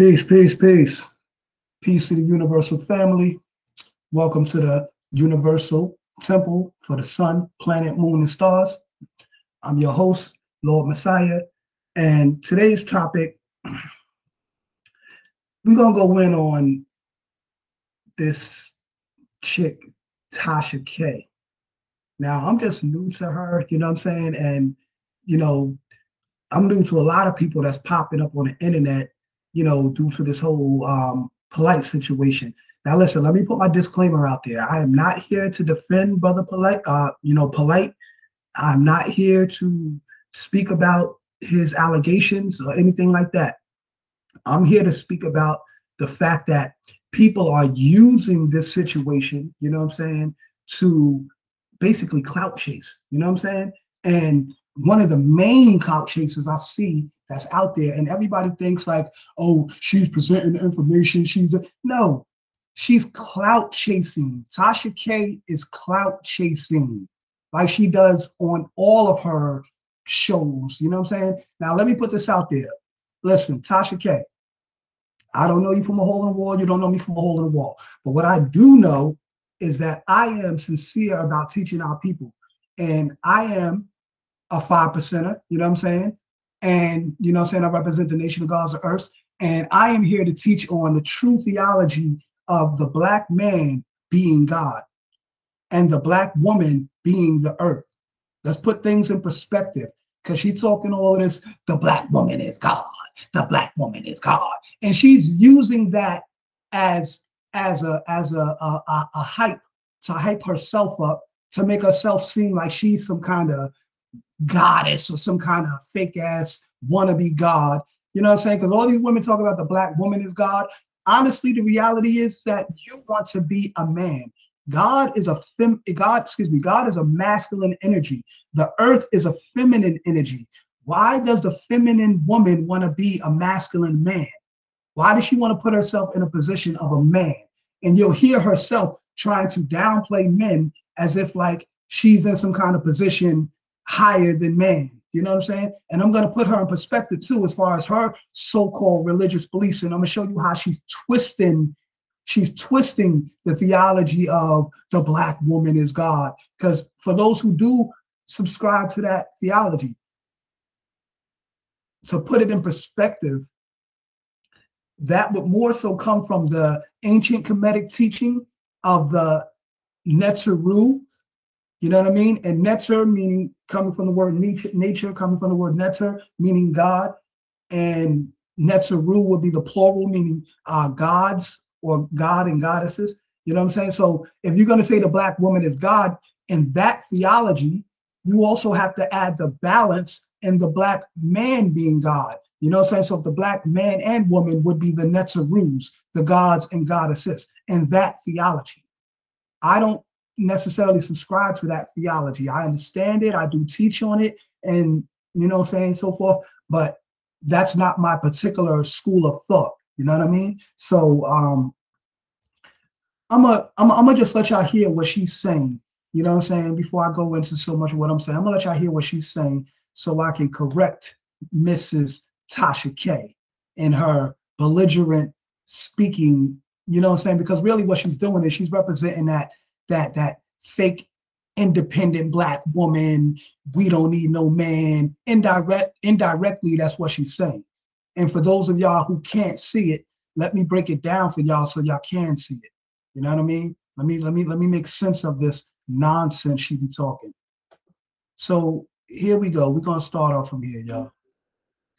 Peace, peace, peace. Peace to the universal family. Welcome to the universal temple for the sun, planet, moon, and stars. I'm your host, Lord Messiah. And today's topic, we're going to go in on this chick, Tasha K. Now, I'm just new to her, you know what I'm saying? And, you know, I'm new to a lot of people that's popping up on the internet, due to this whole polite situation. Now, listen, let me put my disclaimer out there. I am not here to defend Brother Polite, Polite. I'm not here to speak about his allegations or anything like that. I'm here to speak about the fact that people are using this situation, you know what I'm saying, to basically clout chase, you know what I'm saying? And one of the main clout chasers I see that's out there, and everybody thinks like, oh, she's presenting information. No, she's clout chasing. Tasha K is clout chasing like she does on all of her shows. You know what I'm saying? Now, let me put this out there. Listen, Tasha K, I don't know you from a hole in the wall. You don't know me from a hole in the wall. But what I do know is that I am sincere about teaching our people. And I am a 5%er, you know what I'm saying? And, you know what I'm saying, I represent the nation of gods of earth. And I am here to teach on the true theology of the Black man being God and the Black woman being the earth. Let's put things in perspective, because she's talking all of this, the Black woman is God, the Black woman is God. And she's using that as a hype, to hype herself up, to make herself seem like she's some kind of goddess or some kind of fake ass wannabe God. You know what I'm saying? Because all these women talk about the Black woman is God. Honestly, the reality is that you want to be a man. God is a masculine energy. The earth is a feminine energy. Why does the feminine woman want to be a masculine man? Why does she want to put herself in a position of a man? And you'll hear herself trying to downplay men as if like she's in some kind of position higher than man. You know what I'm saying? And I'm going to put her in perspective too, as far as her so-called religious beliefs. And I'm going to show you how she's twisting the theology of the Black woman is God. Because for those who do subscribe to that theology, to put it in perspective, that would more so come from the ancient Kemetic teaching of the Netzeru. You know what I mean? And Netzer meaning coming from the word nature, coming from the word Netzer, meaning God. And Netzeru would be the plural, meaning gods or God and goddesses. You know what I'm saying? So if you're going to say the Black woman is God in that theology, you also have to add the balance in the Black man being God. You know what I'm saying? So if the Black man and woman would be the Netzerus, the gods and goddesses, in that theology. I don't necessarily subscribe to that theology. I understand it. I do teach on it, and you know what I'm saying, so forth. But that's not my particular school of thought. You know what I mean? So I'm gonna just let y'all hear what she's saying. You know what I'm saying? Before I go into so much of what I'm saying, I'm gonna let y'all hear what she's saying so I can correct Mrs. Tasha K in her belligerent speaking. You know what I'm saying? Because really what she's doing is she's representing that fake independent Black woman. We don't need no man. Indirectly, that's what she's saying. And for those of y'all who can't see it, let me break it down for y'all so y'all can see it. You know what I mean? Let me make sense of this nonsense she be talking. So here we go. We're gonna start off from here, y'all.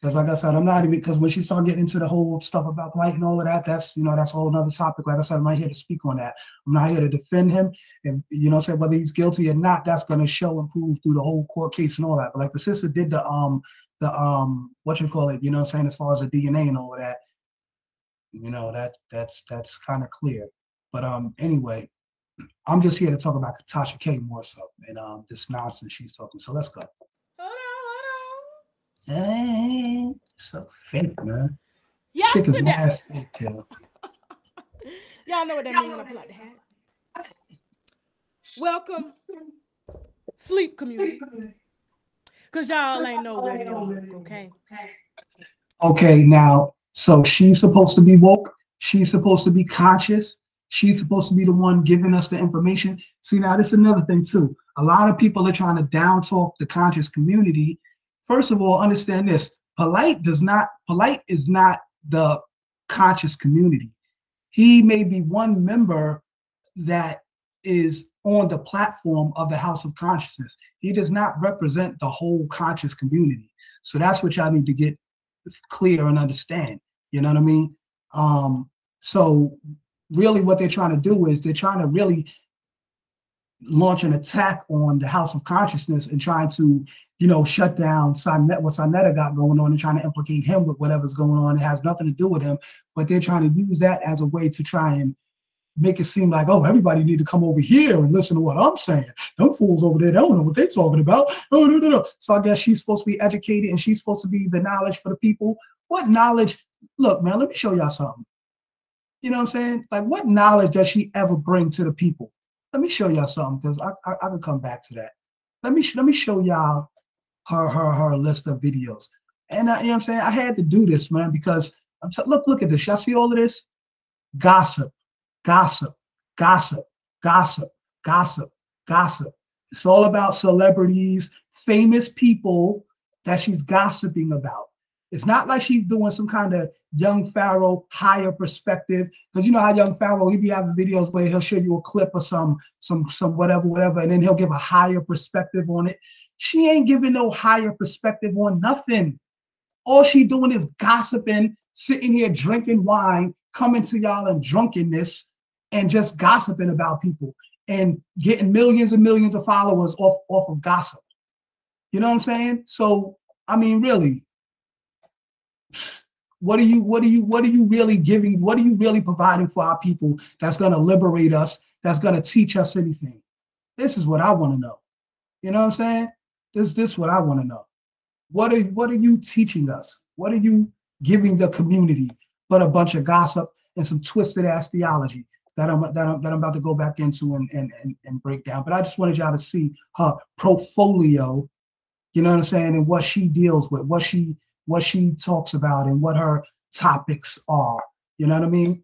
Because like I said, I'm not even, because when she started getting into the whole stuff about light and all of that, that's a whole nother topic. Like I said, I'm not here to speak on that. I'm not here to defend him. And say whether he's guilty or not, that's gonna show and prove through the whole court case and all that. But like the sister did the what you call it, as far as the DNA and all of that, that's kind of clear. But anyway, I'm just here to talk about Tasha K more so and this nonsense she's talking. So let's go. Hey, so fake, man. Chick is mad fake, yo. Y'all know what that means when I pull out the hat. Welcome, sleep community. Because y'all ain't nowhere near woke, okay? Okay, now, So she's supposed to be woke. She's supposed to be conscious. She's supposed to be the one giving us the information. See, now this is another thing too. A lot of people are trying to down talk the conscious community. First of all, understand this. Polite is not the conscious community. He may be one member that is on the platform of the House of Consciousness. He does not represent the whole conscious community. So that's what y'all need to get clear and understand. You know what I mean? So really what they're trying to do is they're trying to really launch an attack on the House of Consciousness and trying to, shut down what Sonetta got going on and trying to implicate him with whatever's going on. It has nothing to do with him, but they're trying to use that as a way to try and make it seem like, oh, everybody need to come over here and listen to what I'm saying. Them fools over there, they don't know what they're talking about. Oh, no. So I guess she's supposed to be educated and she's supposed to be the knowledge for the people. What knowledge? Look, man, let me show y'all something. You know what I'm saying? Like, what knowledge does she ever bring to the people? Let me show y'all something, because I can come back to that. Let me show y'all her list of videos. And you know what I'm saying? I had to do this, man, because look at this. Y'all see all of this? Gossip. It's all about celebrities, famous people that she's gossiping about. It's not like she's doing some kind of Young Pharaoh higher perspective, because you know how Young Pharaoh, he be having videos where he'll show you a clip of some whatever, and then he'll give a higher perspective on it. She ain't giving no higher perspective on nothing. All she doing is gossiping, sitting here drinking wine, coming to y'all in drunkenness, and just gossiping about people and getting millions and millions of followers off of gossip. You know what I'm saying? So, I mean, really, what are you really giving? What are you really providing for our people that's going to liberate us, that's going to teach us anything? This is what I want to know. You know what I'm saying? This is what I want to know. What are you teaching us? What are you giving the community but a bunch of gossip and some twisted ass theology that I'm about to go back into and break down? But I just wanted y'all to see her portfolio, you know what I'm saying, and what she deals with, what she talks about, and what her topics are. You know what I mean?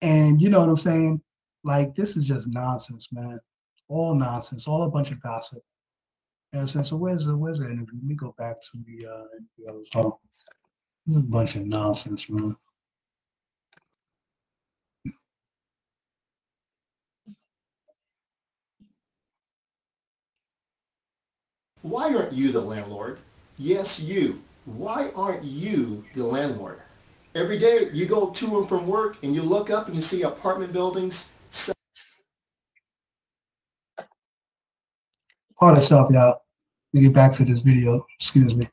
And you know what I'm saying? Like, this is just nonsense, man. All nonsense, all a bunch of gossip. You know what I'm saying? So where's the interview? Let me go back to the interview. Oh, this is a bunch of nonsense, man. Why aren't you the landlord? Yes, you. Why aren't you the landlord? Every day you go to and from work and you look up and you see apartment buildings. All that stuff, y'all. We get back to this video. Excuse me.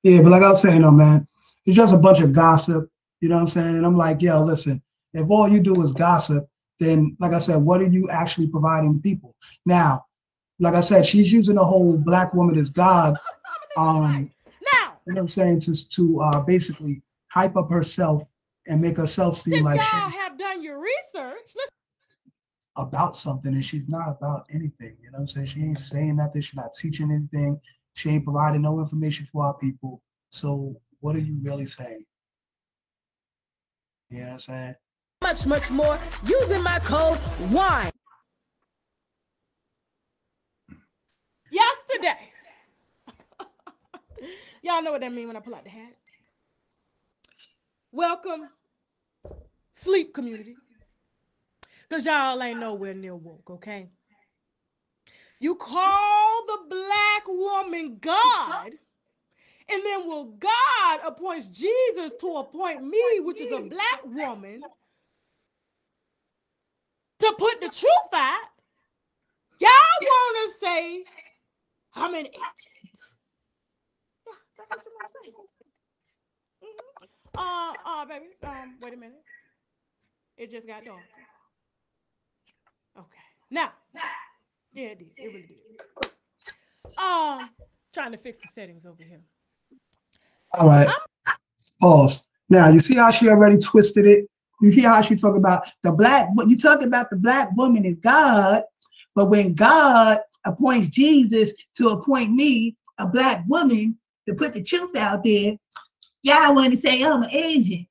Yeah, but like I was saying, though, man, it's just a bunch of gossip. You know what I'm saying? And I'm like, yo, listen, if all you do is gossip, then, like I said, what are you actually providing people? Now, like I said, she's using the whole black woman is God. You know what I'm saying? To basically hype up herself and make herself seem like y'all have done your research about something, and she's not about anything. You know what I'm saying? She ain't saying nothing. She's not teaching anything. She ain't providing no information for our people. So what are you really saying? You know what I'm saying? much more using my code WINE. Yesterday. Y'all know what that means when I pull out the hat. Welcome, sleep community. Because y'all ain't nowhere near woke, okay? You call the black woman God, and then will God appoints Jesus to appoint me, which is a black woman, to put the truth out. Y'all want to say I'm an agent. Yeah, that's what you want to say. Baby, wait a minute. It just got darker. Okay. Now, yeah, it did. It really did. Trying to fix the settings over here. All right. Pause. Now, you see how she already twisted it? You hear how she talk about the black, but you talk about the black woman is God, but when God appoints Jesus to appoint me, a black woman, to put the truth out there, y'all want to say I'm an Asian.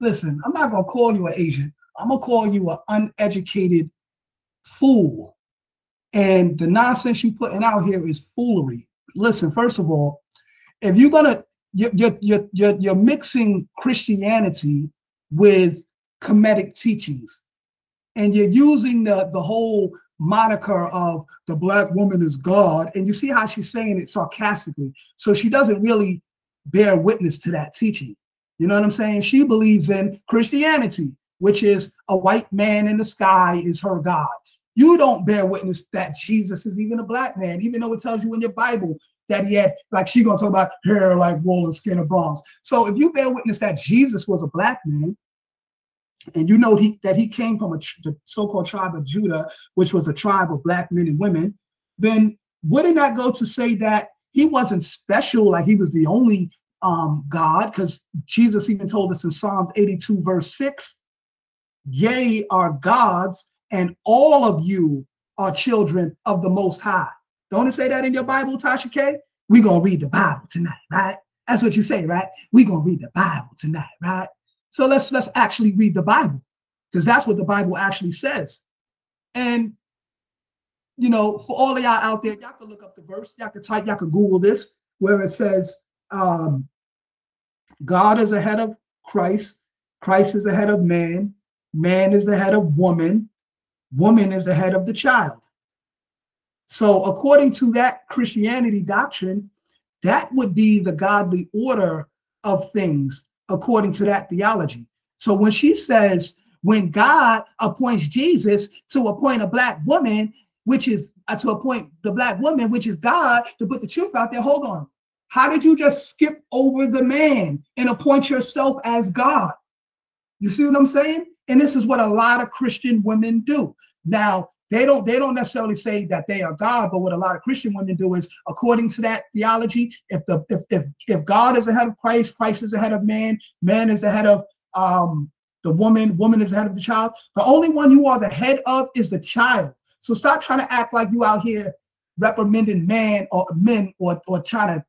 Listen, I'm not gonna call you an Asian. I'm gonna call you an uneducated fool. And the nonsense you putting out here is foolery. Listen, first of all, if you're gonna you're mixing Christianity with Kemetic teachings, and you're using the whole moniker of the black woman is God, and you see how she's saying it sarcastically. So she doesn't really bear witness to that teaching. You know what I'm saying? She believes in Christianity, which is a white man in the sky is her God. You don't bear witness that Jesus is even a black man, even though it tells you in your Bible that he had, like she gonna talk about hair like wool and skin of bronze. So if you bear witness that Jesus was a black man, and you know that he came from the so-called tribe of Judah, which was a tribe of black men and women, then wouldn't that go to say that he wasn't special, like he was the only God? Because Jesus even told us in Psalms 82, verse 6, "Ye are gods, and all of you are children of the Most High." Don't it say that in your Bible, Tasha K? We're going to read the Bible tonight, right? That's what you say, right? We're going to read the Bible tonight, right? So let's actually read the Bible, because that's what the Bible actually says. And, you know, for all of y'all out there, y'all can look up the verse. Y'all can type, y'all can Google this, where it says, God is ahead of Christ. Christ is the head of man. Man is the head of woman. Woman is the head of the child. So according to that Christianity doctrine, that would be the godly order of things according to that theology. So when she says, when God appoints Jesus to appoint a black woman, which is to appoint the black woman, which is God, to put the truth out there, hold on. How did you just skip over the man and appoint yourself as God? You see what I'm saying? And this is what a lot of Christian women do. Now, they don't necessarily say that they are God, but what a lot of Christian women do is, according to that theology, if God is the head of Christ, Christ is the head of man, man is the head of the woman, woman is the head of the child. The only one you are the head of is the child. So stop trying to act like you out here reprimanding men or trying to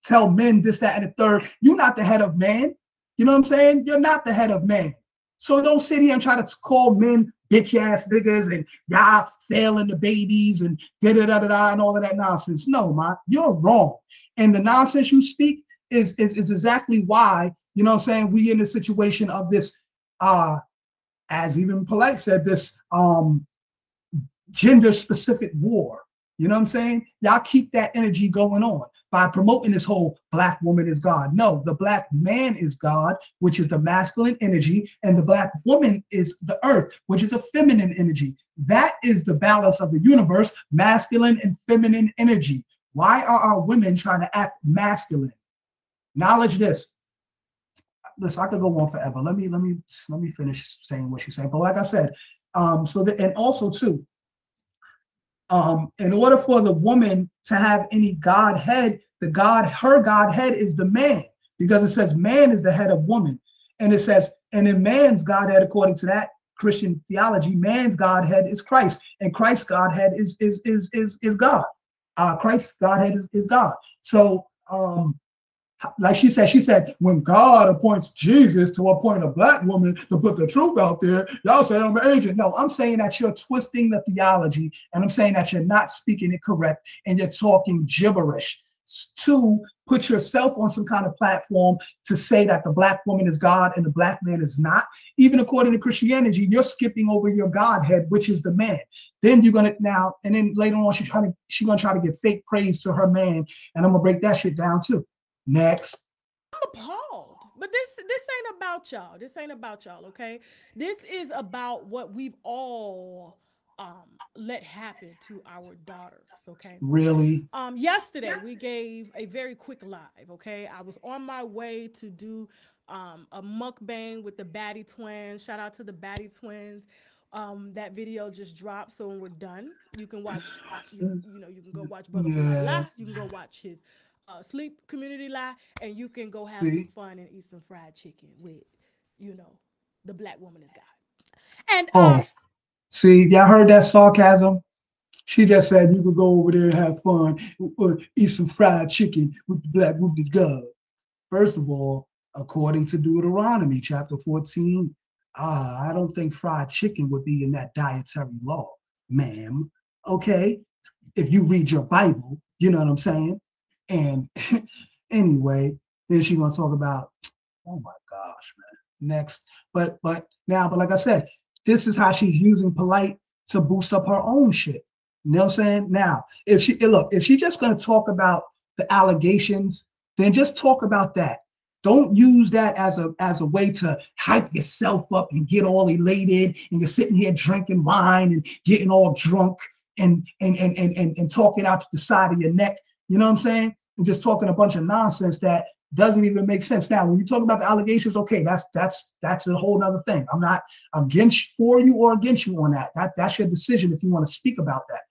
tell men this, that, and the third. You're not the head of man. You know what I'm saying? You're not the head of man. So don't sit here and try to call men bitch ass niggas and y'all failing the babies and da-da-da-da-da and all of that nonsense. No, man, you're wrong. And the nonsense you speak is exactly why, you know what I'm saying, we in the situation of this, as even Polite said, this gender specific war. You know what I'm saying? Y'all keep that energy going on by promoting this whole black woman is God. No, the black man is God, which is the masculine energy, and the black woman is the earth, which is a feminine energy. That is the balance of the universe, masculine and feminine energy. Why are our women trying to act masculine? Knowledge this. Listen, I could go on forever. Let me finish saying what she's saying. But like I said, and also too, in order for the woman to have any Godhead, her Godhead is the man, because it says man is the head of woman. And it says, and in man's Godhead, according to that Christian theology, man's Godhead is Christ, and Christ's Godhead is God. Christ's Godhead is God. So like she said, when God appoints Jesus to appoint a black woman to put the truth out there, y'all say I'm an agent. No, I'm saying that you're twisting the theology, and I'm saying that you're not speaking it correct, and you're talking gibberish to put yourself on some kind of platform to say that the black woman is God and the black man is not. Even according to Christianity, you're skipping over your Godhead, which is the man. Then you're gonna and then later on she's gonna try to give fake praise to her man, and I'm gonna break that shit down too. Next. I'm appalled, but this ain't about y'all. This ain't about y'all, okay? This is about what we've all let happen to our daughters, okay? Really? Yesterday we gave a very quick live, okay? I was on my way to do a mukbang with the Batty twins. Shout out to the Batty twins. That video just dropped, so when we're done, you can watch. You can go watch Brother Polite. You can go watch his Sleep Community Live, and you can go have some fun and eat some fried chicken with you know, the black woman is God. And Oh, see, y'all heard that sarcasm? She just said you could go over there and have fun or eat some fried chicken with the black woman is God. First of all, according to Deuteronomy chapter 14, I don't think fried chicken would be in that dietary law, ma'am. Okay, if you read your Bible, you know what I'm saying? And anyway, then she's gonna talk about, oh my gosh, man. Next. But like I said, this is how she's using polite to boost up her own shit. You know what I'm saying? Now, if she just gonna talk about the allegations, then just talk about that. Don't use that as a way to hype yourself up and get all elated and you're sitting here drinking wine and getting all drunk and talking out to the side of your neck. You know what I'm saying? And just talking a bunch of nonsense that doesn't even make sense. Now, when you talk about the allegations, okay, that's a whole nother thing. I'm not for you or against you on that. That's your decision if you want to speak about that.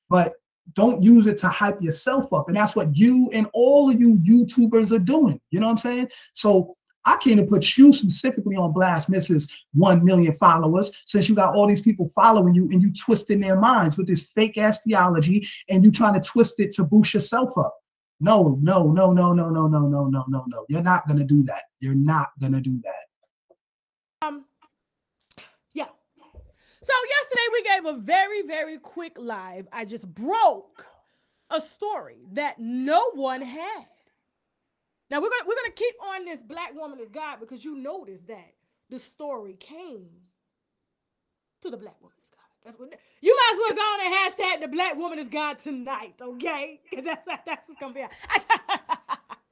But don't use it to hype yourself up. And that's what you and all of you YouTubers are doing. You know what I'm saying? So I can't put you specifically on blast, Mrs. 1 million followers, since you got all these people following you and you twisting their minds with this fake ass theology and you trying to twist it to boost yourself up. No. You're not gonna do that. You're not gonna do that. Yeah. So yesterday we gave a very, very quick live. I just broke a story that no one had. Now we're gonna keep on this black woman is God because you notice that the story came to the black woman is God. That's what you might as well go on and hashtag the black woman is God tonight, okay? Because that's what's gonna be. Okay,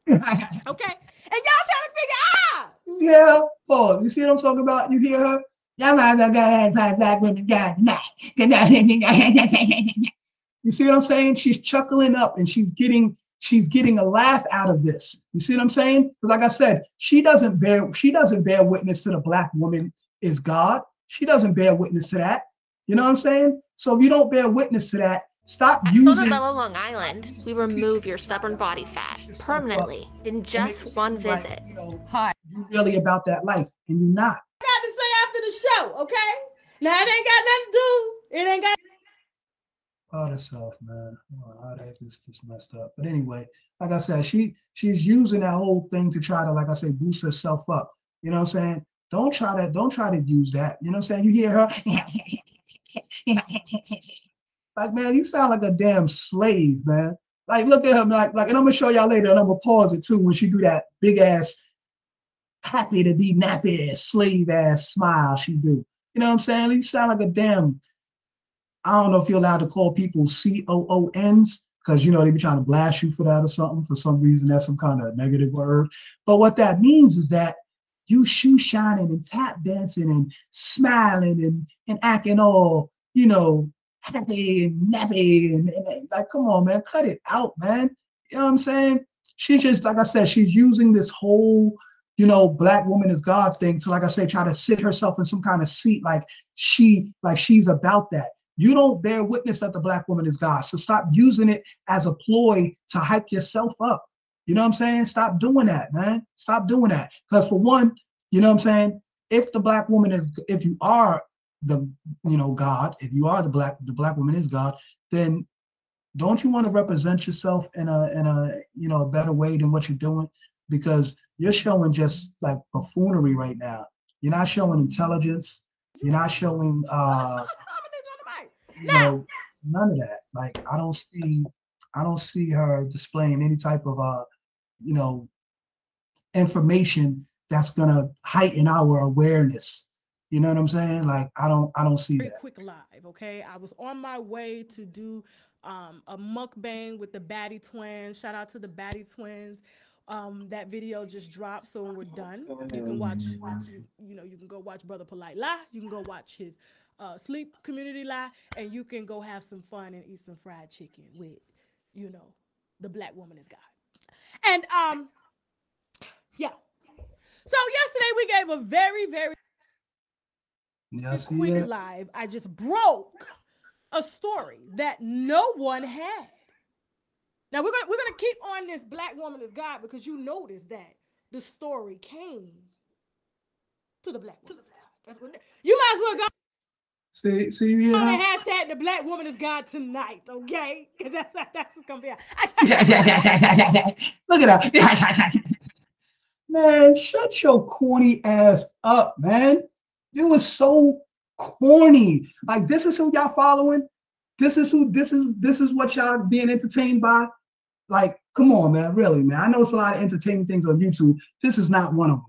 and y'all trying to figure out. Yeah, Paul, you see what I'm talking about? You hear her? Y'all might as well go ahead and find black women God tonight. You see what I'm saying? She's chuckling up and she's getting a laugh out of this. You see what I'm saying? But like I said, she doesn't bear witness to the black woman is God. She doesn't bear witness to that. You know what I'm saying? So if you don't bear witness to that, stop At using. Soda Bello, Long Island, we remove your stubborn body fat permanently in just one visit. Hi. You really about that life, and you're not. I got to say after the show, okay? Now it ain't got nothing to do. It ain't got. All this stuff, man. Oh, that is just messed up. But anyway, like I said, she's using that whole thing to try to, like I say, boost herself up. You know what I'm saying? Don't try to use that. You know what I'm saying? You hear her like, man, you sound like a damn slave, man. Like, look at him, like, and I'm gonna show y'all later, and I'm gonna pause it too when she do that big ass, happy to be nappy ass, slave ass smile she do. You know what I'm saying? You sound like a damn. I don't know if you're allowed to call people COONs because you know they be trying to blast you for that or something. For some reason, that's some kind of negative word. But what that means is that you shoe shining and tap dancing and smiling and acting all, you know, happy and nappy and like, come on, man, cut it out, man. You know what I'm saying? She's just, like I said, she's using this whole, you know, black woman is God thing to, like I say, try to sit herself in some kind of seat like she's about that. You don't bear witness that the black woman is God. So stop using it as a ploy to hype yourself up. You know what I'm saying? Stop doing that, man. Stop doing that. Because for one, you know what I'm saying? If you are the, you know, God, if you are the black woman is God, then don't you want to represent yourself in a you know, a better way than what you're doing? Because you're showing just like buffoonery right now. You're not showing intelligence. You're not showing you know, none of that. Like I don't see her displaying any type of you know, information that's gonna heighten our awareness. You know what I'm saying? Like I don't see that. Quick live, okay? I was on my way to do a mukbang with the Batty Twins. Shout out to the Batty Twins. That video just dropped, so when we're done, you can watch. You know, you can go watch Brother Polite Live. You can go watch his Sleep Community Live, and you can go have some fun and eat some fried chicken with, you know, the black woman is God. And yeah. So yesterday we gave a very, very quick live. I just broke a story that no one had. Now we're gonna keep on this black woman is God because you notice that the story came to the black woman is God. That's what you might as well go See, you on know? and hashtag the black woman is God tonight, okay? Because that's what's gonna be. Look at that. Man, shut your corny ass up, man. You was so corny. Like, this is who y'all following. This is what y'all being entertained by. Like, come on, man. Really, man. I know it's a lot of entertaining things on YouTube. This is not one of them.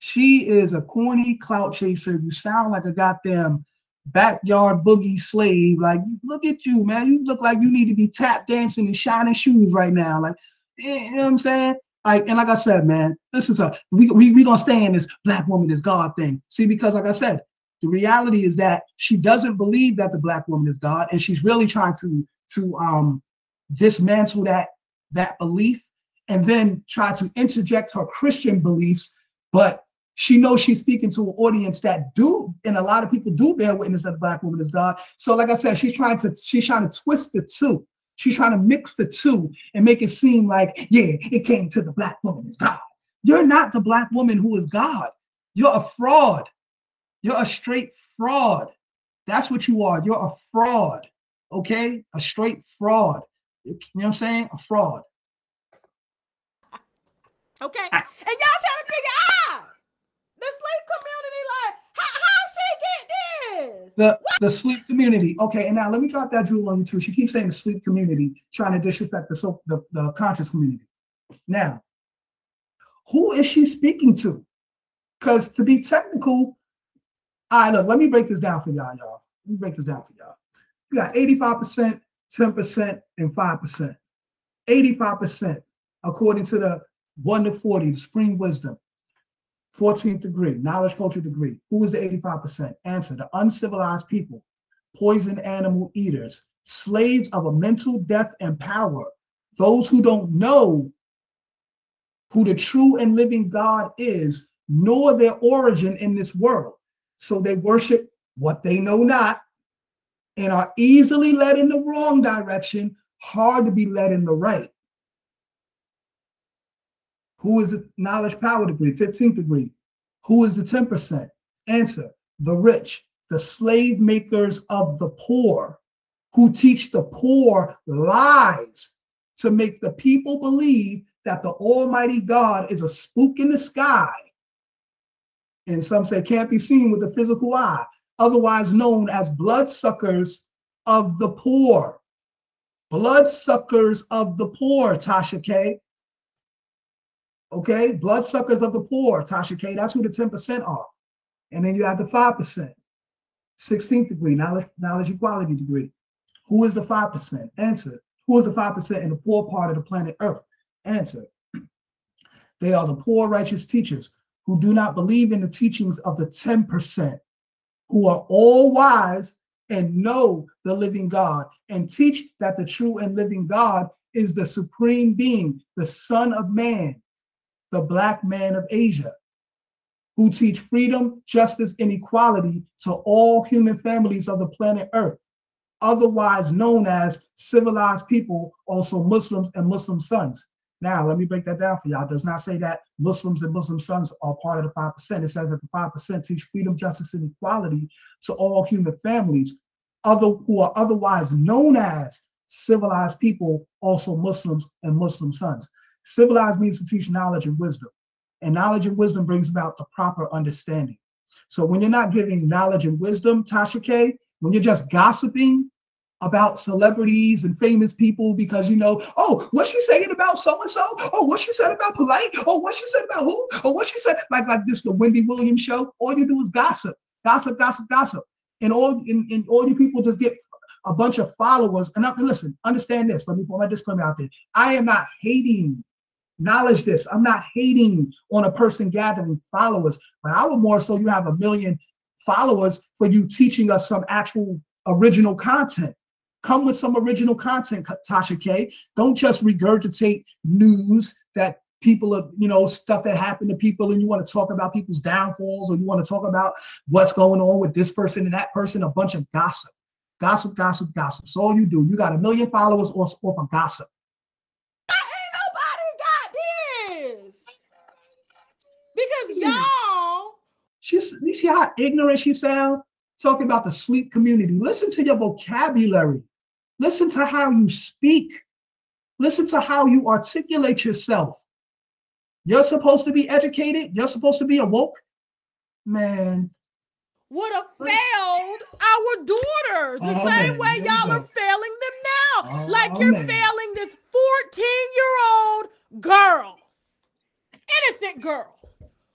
She is a corny clout chaser. You sound like a goddamn backyard boogie slave. Like, look at you, man. You look like you need to be tap dancing in shining shoes right now. Like, you know what I'm saying? Like, and like I said, man, this is we gonna stay in this black woman is God thing. See, because like I said, the reality is that she doesn't believe that the black woman is God, and she's really trying to dismantle that belief, and then try to interject her Christian beliefs. But she knows she's speaking to an audience that do, and a lot of people do bear witness that the black woman is God. So, like I said, she's trying to twist the two. She's trying to mix the two and make it seem like, yeah, it came to the black woman is God. You're not the black woman who is God. You're a fraud. You're a straight fraud. That's what you are. You're a fraud. Okay? A straight fraud. You know what I'm saying? A fraud. Okay. And y'all trying to figure out the sleep community, like, how she get this? The sleep community. Okay, and now let me drop that jewel on you too. She keeps saying the sleep community, trying to disrespect the conscious community. Now, who is she speaking to? Because to be technical, look, let me break this down for y'all. Let me break this down for y'all. You got 85%, 10%, and 5%. 85%, according to the 1 to 40, the Spring Wisdom, 14th degree, knowledge culture degree. Who is the 85%? Answer: the uncivilized people, poison animal eaters, slaves of a mental death and power, those who don't know who the true and living God is, nor their origin in this world. So they worship what they know not and are easily led in the wrong direction, hard to be led in the right. Who is the knowledge power degree? 15th degree. Who is the 10%? Answer: the rich, the slave makers of the poor, who teach the poor lies to make the people believe that the Almighty God is a spook in the sky. And some say can't be seen with the physical eye, otherwise known as bloodsuckers of the poor. Bloodsuckers of the poor, Tasha K. Okay, bloodsuckers of the poor, Tasha K. That's who the 10% are. And then you have the 5%, 16th degree, knowledge equality degree. Who is the 5%? Answer: who is the 5% in the poor part of the planet Earth? Answer: they are the poor righteous teachers who do not believe in the teachings of the 10%, who are all wise and know the living God, and teach that the true and living God is the supreme being, the Son of Man, the Black man of Asia, who teach freedom, justice, and equality to all human families of the planet Earth, otherwise known as civilized people, also Muslims and Muslim sons. Now, let me break that down for y'all. It does not say that Muslims and Muslim sons are part of the 5%. It says that the 5% teach freedom, justice, and equality to all human families, who are otherwise known as civilized people, also Muslims and Muslim sons. Civilized means to teach knowledge and wisdom. And knowledge and wisdom brings about the proper understanding. So when you're not giving knowledge and wisdom, Tasha K, when you're just gossiping about celebrities and famous people because you know, oh, what's she saying about so-and-so? Oh, what she said about Polite? Oh, what she said about who? Oh, what she said, like this, the Wendy Williams show. All you do is gossip. And all you people just get a bunch of followers. And listen, understand this. Let me put my disclaimer out there. I am not hating. Acknowledge this. I'm not hating on a person gathering followers, but I would more so you have 1 million followers for you teaching us some actual original content. Come with some original content, Tasha K. Don't just regurgitate news that people are, you know, stuff that happened to people, and you want to talk about people's downfalls, or you want to talk about what's going on with this person and that person, a bunch of gossip. Gossip. So all you do, you got 1 million followers off of gossip. Ain't nobody got this. Because y'all You see how ignorant she sounds? Talking about the sleep community. Listen to your vocabulary. Listen to how you speak. Listen to how you articulate yourself. You're supposed to be educated. You're supposed to be awoke. Man. Would have failed our daughters the same way y'all are failing them now. Like you're failing this 14-year-old girl, innocent girl,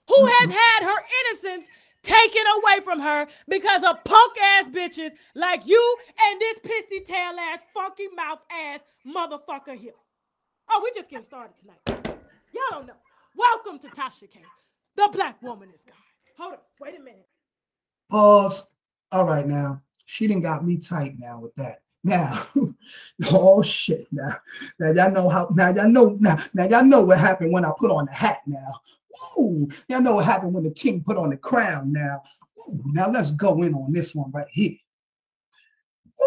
who has had her innocence taken away from her because of punk ass bitches like you and this pissy tail ass, funky mouth ass motherfucker here. Oh, we just getting started tonight. Y'all don't know. Welcome to Tasha K. The Black Woman is God. Hold on, wait a minute. Pause. All right, now she done got me tight now with that. Now, oh shit! Now y'all know how. Now y'all know what happened when I put on the hat. Now, ooh, y'all know what happened when the king put on the crown. Now, ooh, now let's go in on this one right here.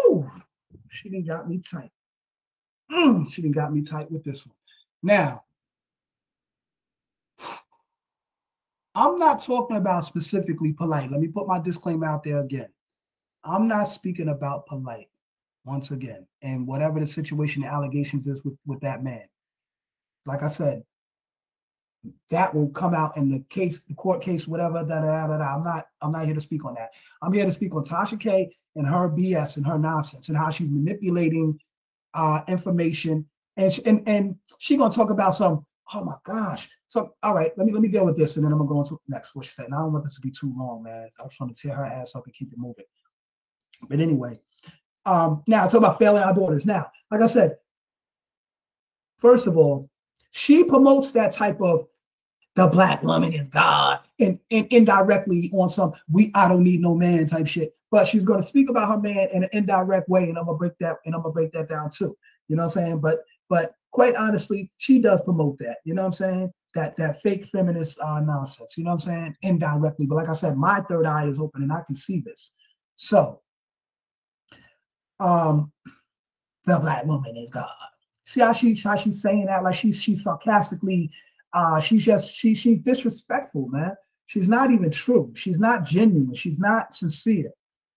Ooh, she done got me tight. She done got me tight with this one. Now, I'm not talking about specifically polite. Let me put my disclaimer out there again. I'm not speaking about polite once again, and whatever the situation, the allegations is with that man. Like I said, that will come out in the case, the court case, whatever. I'm not here to speak on that. I'm here to speak on Tasha K and her BS and her nonsense and how she's manipulating information, and she gonna talk about some. Oh my gosh. So, all right, let me deal with this, and then I'm gonna go on to next. What she said. And I don't want this to be too long, man. So I'm trying to tear her ass up and keep it moving. But anyway, now talk about failing our daughters. Now, like I said, first of all, she promotes that type of the black woman is God, and indirectly on some I don't need no man type shit. But she's gonna speak about her man in an indirect way, and I'm gonna break that down too. You know what I'm saying? But quite honestly, she does promote that. You know what I'm saying? That fake feminist nonsense. You know what I'm saying? Indirectly. But like I said, my third eye is open and I can see this. So, the black woman is God. See how she's saying that, like she's sarcastically, she's disrespectful, man. She's not even true. She's not genuine. She's not sincere.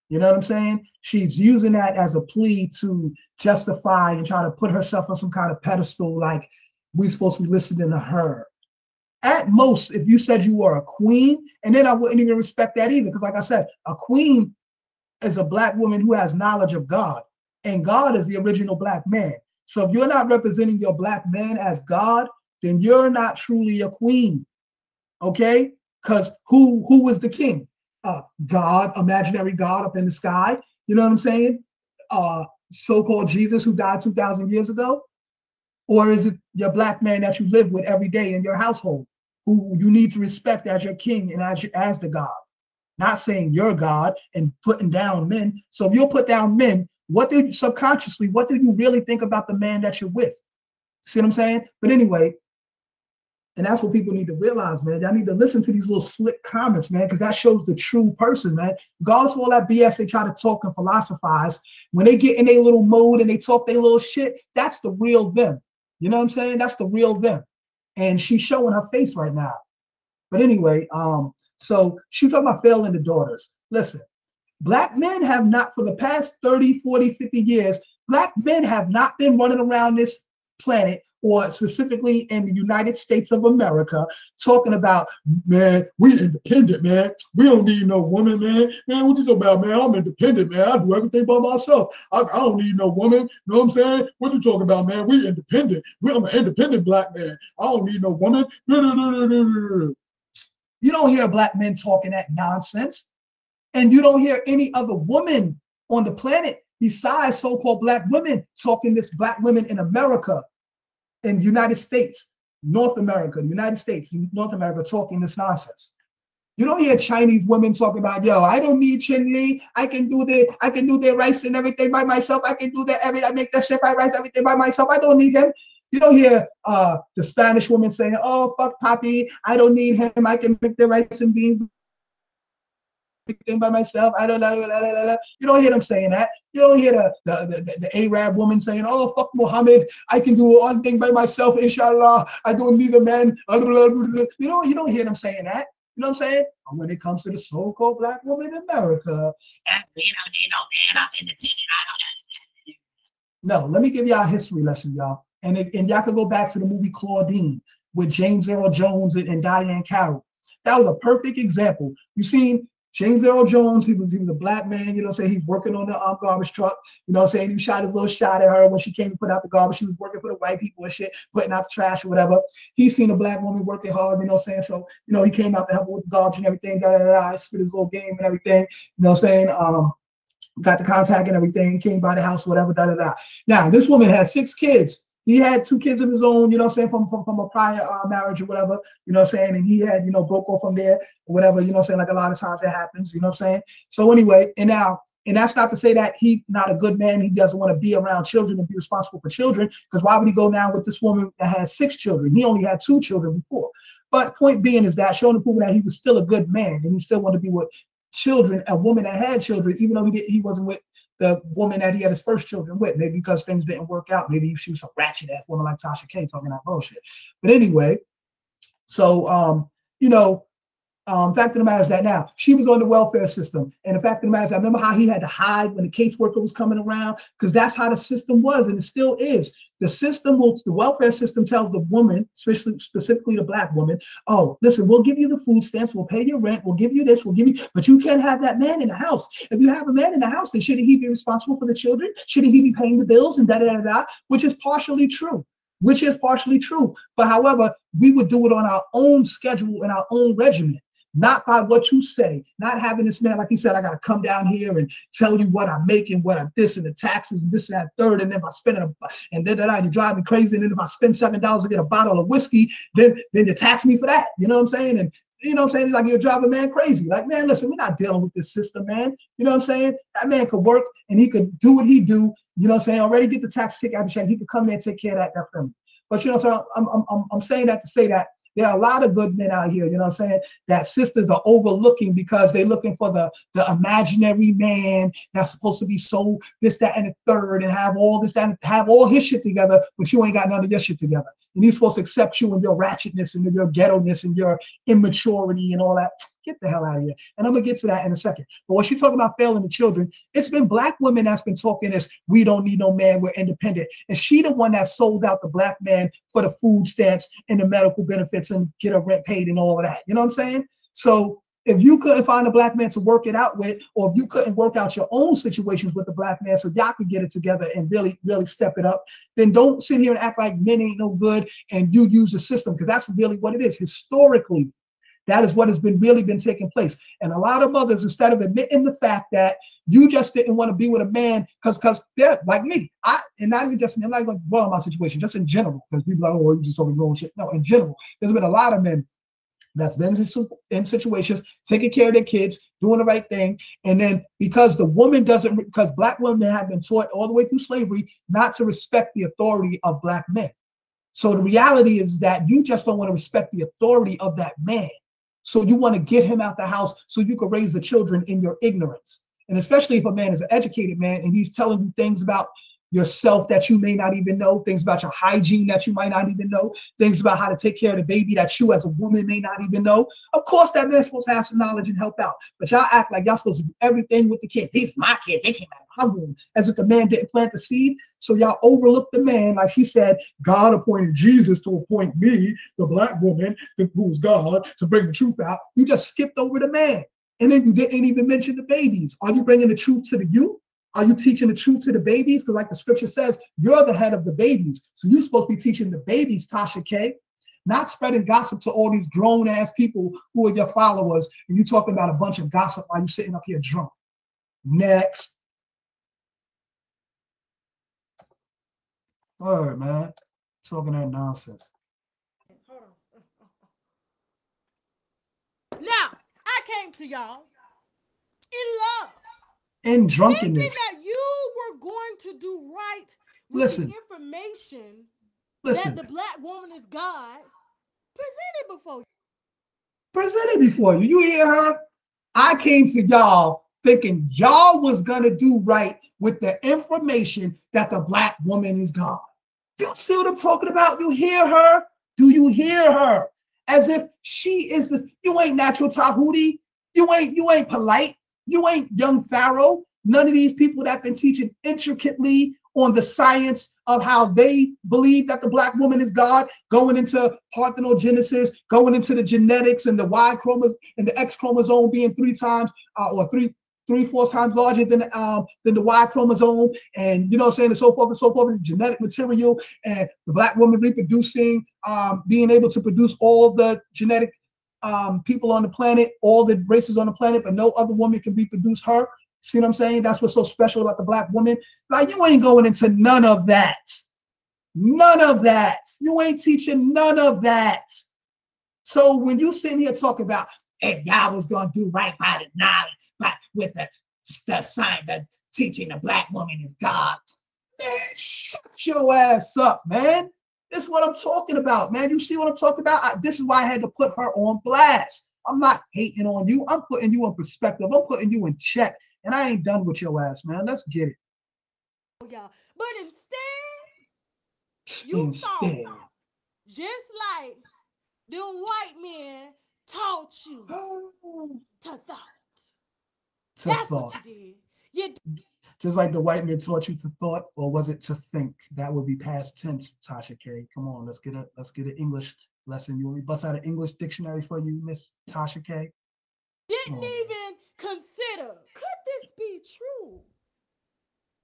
You know what I'm saying? She's using that as a plea to justify and try to put herself on some kind of pedestal, like we're supposed to be listening to her. At most, if you said you were a queen, and then I wouldn't even respect that either, because like I said, a queen is a black woman who has knowledge of God, and God is the original black man. So if you're not representing your black man as God, then you're not truly a queen, okay? Because who was the king? God, imaginary God up in the sky. You know what I'm saying? So-called Jesus who died 2,000 years ago? Or is it your black man that you live with every day in your household, who you need to respect as your king and as the God? Not saying you're God and putting down men. So if you'll put down men, what do you really think about the man that you're with? See what I'm saying? But anyway, and that's what people need to realize, man. Y'all need to listen to these little slick comments, man, because that shows the true person, man. Regardless of all that BS they try to talk and philosophize, when they get in their little mode and they talk their little shit, that's the real them. You know what I'm saying? That's the real them. And she's showing her face right now. But anyway, so she's talking about failing the daughters. Listen, black men have not, for the past 30, 40, 50 years, black men have not been running around this planet, or specifically in the United States of America, talking about, man, we independent, man. We don't need no woman, man. Man, what you talking about, man? I'm independent, man. I do everything by myself. I don't need no woman. You know what I'm saying? What you talking about, man? We independent. I'm an independent black man. I don't need no woman. You don't hear black men talking that nonsense. And you don't hear any other woman on the planet besides so-called black women talking this black women in America, in United States, North America, United States, North America talking this nonsense. You don't hear Chinese women talking about, yo, I don't need Chin Lee. I can do their rice and everything by myself. I can do I make that shit fried rice, everything by myself. I don't need him. You don't hear the Spanish woman saying, oh, fuck Papi. I don't need him. I can make the rice and beans by myself. I don't know. You don't hear them saying that. You don't hear the Arab woman saying, oh, fuck Muhammad. I can do one thing by myself, inshallah. I don't need a man. You don't hear them saying that. You know what I'm saying? But when it comes to the so-called black woman in America, we don't need no man up in the tenant. No, let me give y'all a history lesson, y'all. And y'all can go back to the movie Claudine with James Earl Jones and Diane Carroll. That was a perfect example. You seen James Earl Jones, he was a black man, you know what I'm saying? He's working on the garbage truck, you know what I'm saying? He shot his little shot at her when she came to put out the garbage. She was working for the white people and shit, putting out the trash or whatever. He seen a black woman working hard, you know what I'm saying? So, you know, he came out to help her with the garbage and everything, spit his little game and everything, you know what I'm saying? Got the contact and everything, came by the house, whatever, Now, this woman had 6 kids. He had 2 kids of his own, you know what I'm saying, from a prior marriage or whatever, you know what I'm saying, and he had, you know, broke off from there or whatever, you know what I'm saying, like a lot of times that happens, you know what I'm saying. So anyway, and that's not to say that he's not a good man, he doesn't want to be around children and be responsible for children, because why would he go now with this woman that has 6 children? He only had 2 children before. But point being is that showing the people that he was still a good man and he still wanted to be with children, a woman that had children, even though he wasn't with the woman that he had his first children with, maybe because things didn't work out. Maybe she was a ratchet ass woman like Tasha K talking that bullshit. But anyway, so you know, fact of the matter is that now she was on the welfare system, and the fact of the matter is, I remember how he had to hide when the caseworker was coming around, because that's how the system was, and it still is. The welfare system tells the woman, specifically the black woman, oh, listen, we'll give you the food stamps, we'll pay your rent, we'll give you this, we'll give you, but you can't have that man in the house. If you have a man in the house, then shouldn't he be responsible for the children? Shouldn't he be paying the bills and which is partially true. But however, we would do it on our own schedule and our own regimen. Not by what you say, not having this man, like he said, I got to come down here and tell you what I'm making, what I'm this and the taxes and this and that third. And then if I spend you drive me crazy. And then if I spend $7 to get a bottle of whiskey, then you tax me for that. You know what I'm saying? And you know what I'm saying? Like you're driving a man crazy. Like, man, listen, we're not dealing with this system, man. You know what I'm saying? That man could work and he could do what he do. You know what I'm saying? Already get the tax ticket out of the check. He could come there and take care of that family. But you know what I'm saying? I'm saying that to say that there are a lot of good men out here, you know what I'm saying, that sisters are overlooking because they're looking for the imaginary man that's supposed to be so this, that, and the third, and have all this, that, and have all his shit together, but you ain't got none of your shit together. And he's supposed to accept you and your ratchetness and your ghetto-ness and your immaturity and all that. Get the hell out of here. And I'm going to get to that in a second. But when she's talking about failing the children, it's been black women that's been talking this, we don't need no man, we're independent. And she the one that sold out the black man for the food stamps and the medical benefits and get a rent paid and all of that. You know what I'm saying? So if you couldn't find a black man to work it out with, or if you couldn't work out your own situations with the black man so y'all could get it together and really, really step it up, then don't sit here and act like men ain't no good and you use the system, because that's really what it is. Historically, that is what has really been taking place. And a lot of mothers, instead of admitting the fact that you just didn't want to be with a man because they're like me, and not even just me, I'm not going to dwell on my situation, just in general, because people are like, oh, you just over wrong shit. No, in general, there's been a lot of men that's been in situations, taking care of their kids, doing the right thing. And then because because black women have been taught all the way through slavery not to respect the authority of black men. So the reality is that you just don't want to respect the authority of that man. So you want to get him out the house so you can raise the children in your ignorance. And especially if a man is an educated man and he's telling you things about yourself that you may not even know, things about your hygiene that you might not even know, things about how to take care of the baby that you as a woman may not even know. Of course, that man's supposed to have some knowledge and help out. But y'all act like y'all supposed to do everything with the kids. These my kids, they came out of my womb, as if the man didn't plant the seed. So y'all overlook the man, like she said, God appointed Jesus to appoint me, the black woman, who's God, to bring the truth out. You just skipped over the man. And then you didn't even mention the babies. Are you bringing the truth to the youth? Are you teaching the truth to the babies? Because like the scripture says, you're the head of the babies. So you're supposed to be teaching the babies, Tasha K, not spreading gossip to all these grown ass people who are your followers. And you talking about a bunch of gossip while you're sitting up here drunk. Next. All right, man. Talking that nonsense. Hold on. Now, I came to y'all in love. In drunkenness. Thinking that you were going to do right with the information that the black woman is God presented before you. Presented before you. You hear her? I came to y'all thinking y'all was going to do right with the information that the black woman is God. You see what I'm talking about? You hear her? Do you hear her? as if she is this. You ain't Natural Tahuti. You ain't polite. You ain't young Pharaoh. None of these people that been teaching intricately on the science of how they believe that the black woman is God, going into parthenogenesis, going into the genetics and the Y chromosome and the X chromosome being 3 times or 3/4 times larger than the Y chromosome, and you know what I'm saying, and so forth, and genetic material, and the black woman reproducing, being able to produce all the genetic people on the planet, all the races on the planet, but no other woman can reproduce her. See what I'm saying? That's what's so special about the black woman. Like, you ain't going into none of that. None of that. You ain't teaching none of that. So when you sitting here talking about, if y'all was gonna do right by the knowledge, but with the sign that teaching the black woman is God, man, shut your ass up, man. This is what I'm talking about, man. You see what I'm talking about? This is why I had to put her on blast. I'm not hating on you. I'm putting you in perspective. I'm putting you in check. And I ain't done with your ass, man. Let's get it. Yeah. But instead, you thought, just like them white men taught you to thought. That's what you did. Just like the white men taught you to thought, or was it to think? That would be past tense, Tasha K. Come on, let's get an English lesson. You want me to bust out an English dictionary for you, Miss Tasha K? Didn't even consider, could this be true?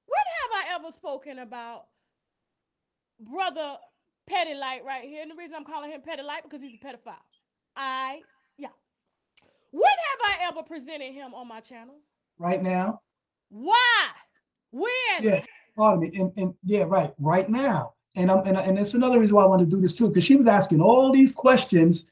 When have I ever spoken about Brother Petty Light right here? And the reason I'm calling him Petty Light, because he's a pedophile. Yeah. When have I ever presented him on my channel? Right now. Why? When? Yeah, pardon me. And yeah, right now. And it's another reason why I wanted to do this too, because she was asking all these questions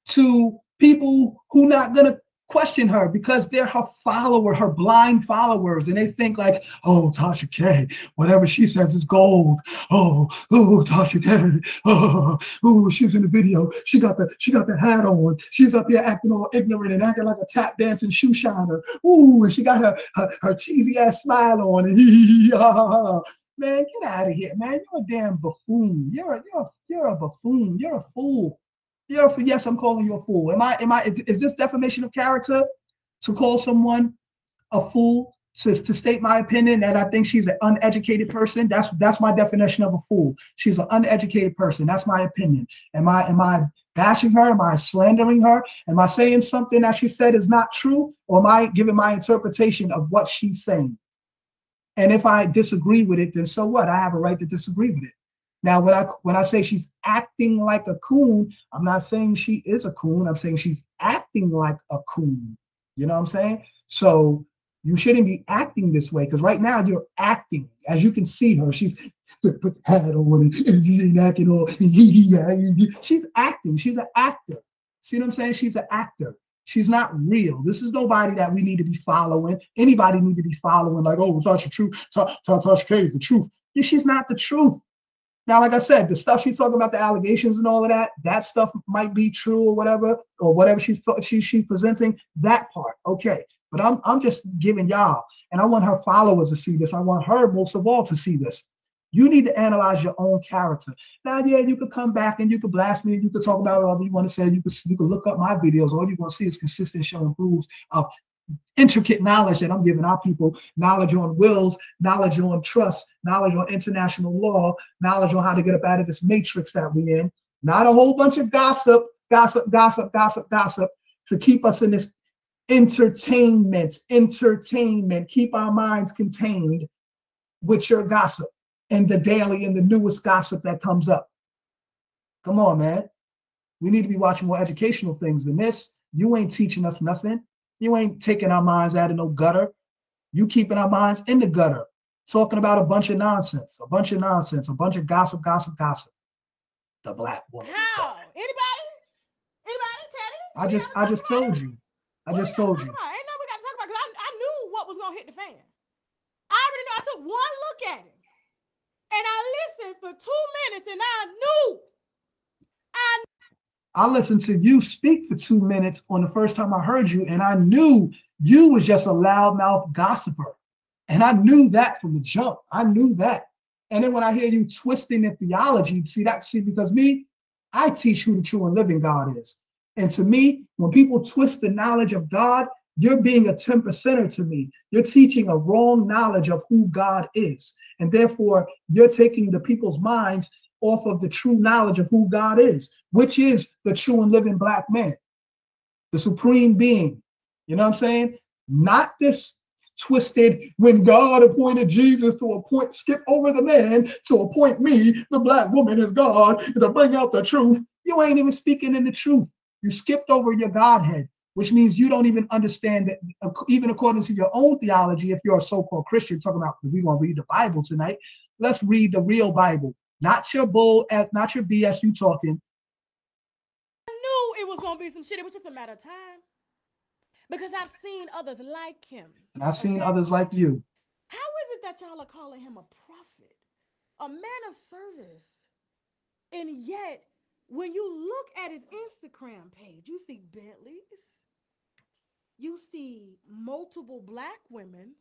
to people who not gonna question her because they're her follower, her blind followers, and they think like, oh, Tasha K, whatever she says is gold. Oh, Tasha K, oh, she's in the video. She got the hat on. She's up here acting all ignorant and acting like a tap dancing shoe shiner. Ooh, and she got her cheesy ass smile on. Man, get out of here, man. You're a damn buffoon. You're a buffoon. You're a fool. Yes, I'm calling you a fool. Is this defamation of character to call someone a fool, to state my opinion that I think she's an uneducated person? That's my definition of a fool. She's an uneducated person. That's my opinion. Am I bashing her? Am I slandering her? Am I saying something that she said is not true? Or am I giving my interpretation of what she's saying? And if I disagree with it, then so what? I have a right to disagree with it. Now, when I say she's acting like a coon, I'm not saying she is a coon. I'm saying she's acting like a coon. You know what I'm saying? So you shouldn't be acting this way, because right now you're acting. As you can see her, she's put the hat on and she ain't acting all. She's acting. She's an actor. See what I'm saying? She's an actor. She's not real. This is nobody that we need to be following. Anybody need to be following like, oh, Tasha Truth, Tasha K is the truth. Yeah, she's not the truth. Now, like I said, the stuff she's talking about, the allegations and all of that stuff might be true or whatever she's presenting, that part, okay. But I'm just giving y'all, and I want her followers to see this. I want her most of all to see this. You need to analyze your own character. Now, yeah, you could come back and you could blast me, you could talk about whatever you want to say. You could look up my videos. All you're going to see is consistent showing proofs of intricate knowledge that I'm giving our people, knowledge on wills, knowledge on trust, knowledge on international law, knowledge on how to get up out of this matrix that we in. Not a whole bunch of gossip to keep us in this entertainment. Keep our minds contained with your gossip and the daily and the newest gossip that comes up. Come on, man. We need to be watching more educational things than this. You ain't teaching us nothing. You ain't taking our minds out of no gutter. You keeping our minds in the gutter, talking about a bunch of nonsense, a bunch of gossip. The black woman. How? Anybody? Teddy? I just told you. I just told you. Ain't nothing we got to talk about, because I knew what was gonna hit the fan. I already know. I took one look at it, and I listened for 2 minutes, and I knew. I listened to you speak for 2 minutes on the first time I heard you, and I knew you was just a loudmouth gossiper. And I knew that from the jump. I knew that. And then when I hear you twisting the theology, because me, I teach who the true and living God is. And to me, when people twist the knowledge of God, you're being a 10%er to me. You're teaching a wrong knowledge of who God is. And therefore, you're taking the people's minds off of the true knowledge of who God is, which is the true and living black man, the supreme being. You know what I'm saying? Not this twisted, when God appointed Jesus to appoint, skip over the man to appoint me, the black woman is God, to bring out the truth. You ain't even speaking in the truth. You skipped over your Godhead, which means you don't even understand that, even according to your own theology, if you're a so-called Christian, talking about, we're going to read the Bible tonight. Let's read the real Bible, not your bull, not your BS you talking. I knew it was going to be some shit. It was just a matter of time. Because I've seen others like him. And I've seen others like you. How is it that y'all are calling him a prophet, a man of service? And yet, when you look at his Instagram page, you see Bentleys, you see multiple black women.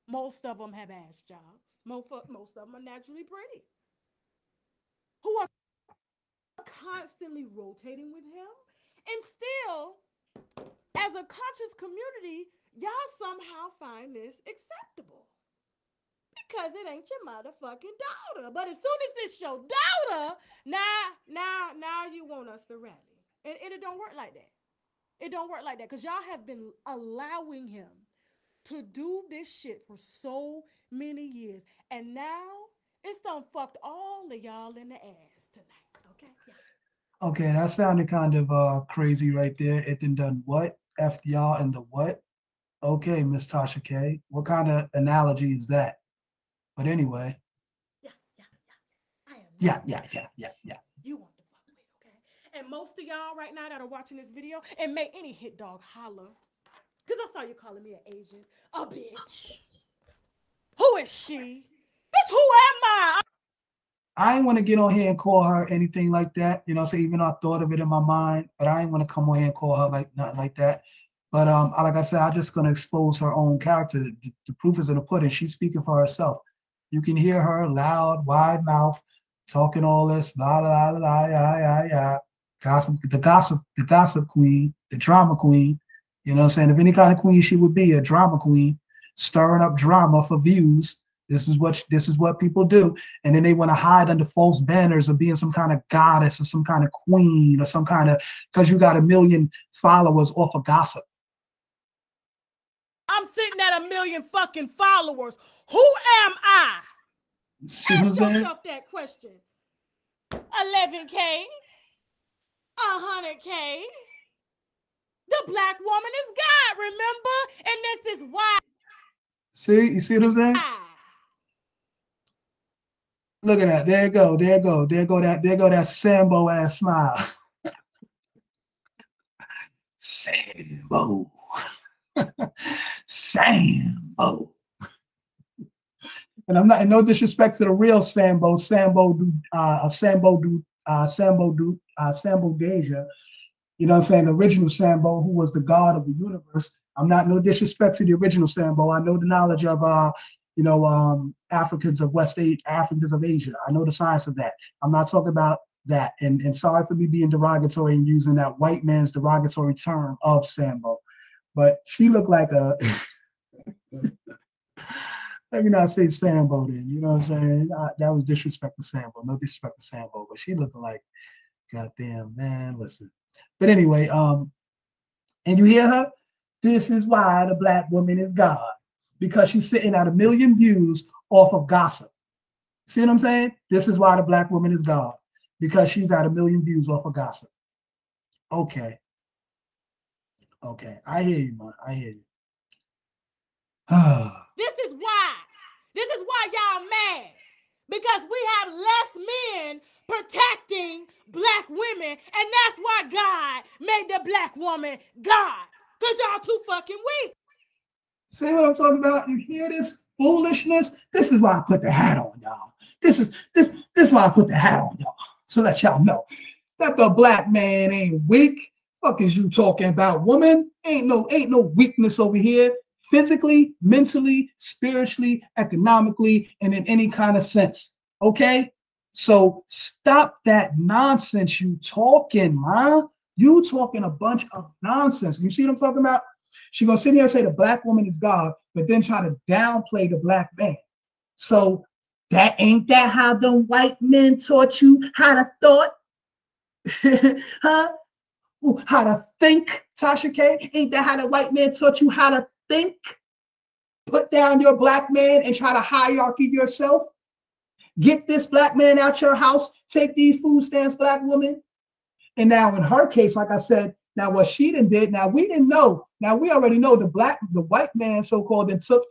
Most of them have ass jobs. Most of them are naturally pretty, who are constantly rotating with him. And still, as a conscious community, y'all somehow find this acceptable. Because it ain't your motherfucking daughter. But as soon as it's your daughter, now you want us to rally. And it don't work like that. It don't work like that. Because y'all have been allowing him to do this shit for so many years. And now it's done fucked all of y'all in the ass tonight. Okay? Yeah. Okay, that sounded kind of crazy right there. It done what? F y'all in the what? Okay, Miss Tasha K. What kind of analogy is that? But anyway. Yeah. I am. Yeah. You want to fuck with, okay? And most of y'all right now that are watching this video, and make any hit dog holler. Because I saw you calling me an Asian. A bitch. Who is she? Bitch, who am I? I ain't want to get on here and call her anything like that. You know, so even though I thought of it in my mind, but I ain't want to come on here and call her like nothing like that. But like I said, I'm just going to expose her own character. The proof is in the pudding. She's speaking for herself. You can hear her loud, wide mouth, talking all this, blah, blah, blah, blah, yeah. The gossip queen, the drama queen. You know what I'm saying? If any kind of queen she would be, a drama queen, stirring up drama for views. This is what people do. And then they want to hide under false banners of being some kind of goddess or some kind of queen or some kind of, because you got 1 million followers off of gossip. I'm sitting at 1 million fucking followers. Who am I? Ask yourself that question. 11K, 100K. The black woman is God, remember? And this is why. See, you see what I'm saying? Look at that. There go that Sambo ass smile. Sambo. Sambo. And I'm not, in no disrespect to the real Sambo Deja. You know what I'm saying? The original Sambo, who was the god of the universe. I'm not, no disrespect to the original Sambo. I know the knowledge of Africans of Africans of Asia. I know the science of that. I'm not talking about that. And sorry for me being derogatory and using that white man's derogatory term of Sambo. But she looked like a let me not say Sambo then, you know what I'm saying? That was disrespect to Sambo. No disrespect to Sambo, but she looking like, goddamn, man, listen. But anyway, and you hear her? This is why the black woman is God. Because she's sitting at 1 million views off of gossip. See what I'm saying? This is why the black woman is God. Because she's at 1 million views off of gossip. Okay. I hear you, man. I hear you. This is why. This is why y'all mad. Because we have less men protecting black women. And that's why God made the black woman God. Because y'all too fucking weak. See what I'm talking about? You hear this foolishness? This is why I put the hat on, y'all. This is why I put the hat on, y'all. So let y'all know that the black man ain't weak. Fuck is you talking about, woman? Ain't no weakness over here. Physically, mentally, spiritually, economically, and in any kind of sense. Okay? So stop that nonsense you talking, man. You talking a bunch of nonsense. You see what I'm talking about? She gonna sit here and say the black woman is God, but then try to downplay the black man. So that ain't that how the white men taught you how to thought? Huh? Ooh, how to think, Tasha K? Ain't that how the white man taught you how to think? Put down your black man and try to hierarchy yourself. Get this black man out your house. Take these food stamps, black woman. And now in her case, like I said, now what she did, now we didn't know. Now we already know the white man, so-called, then took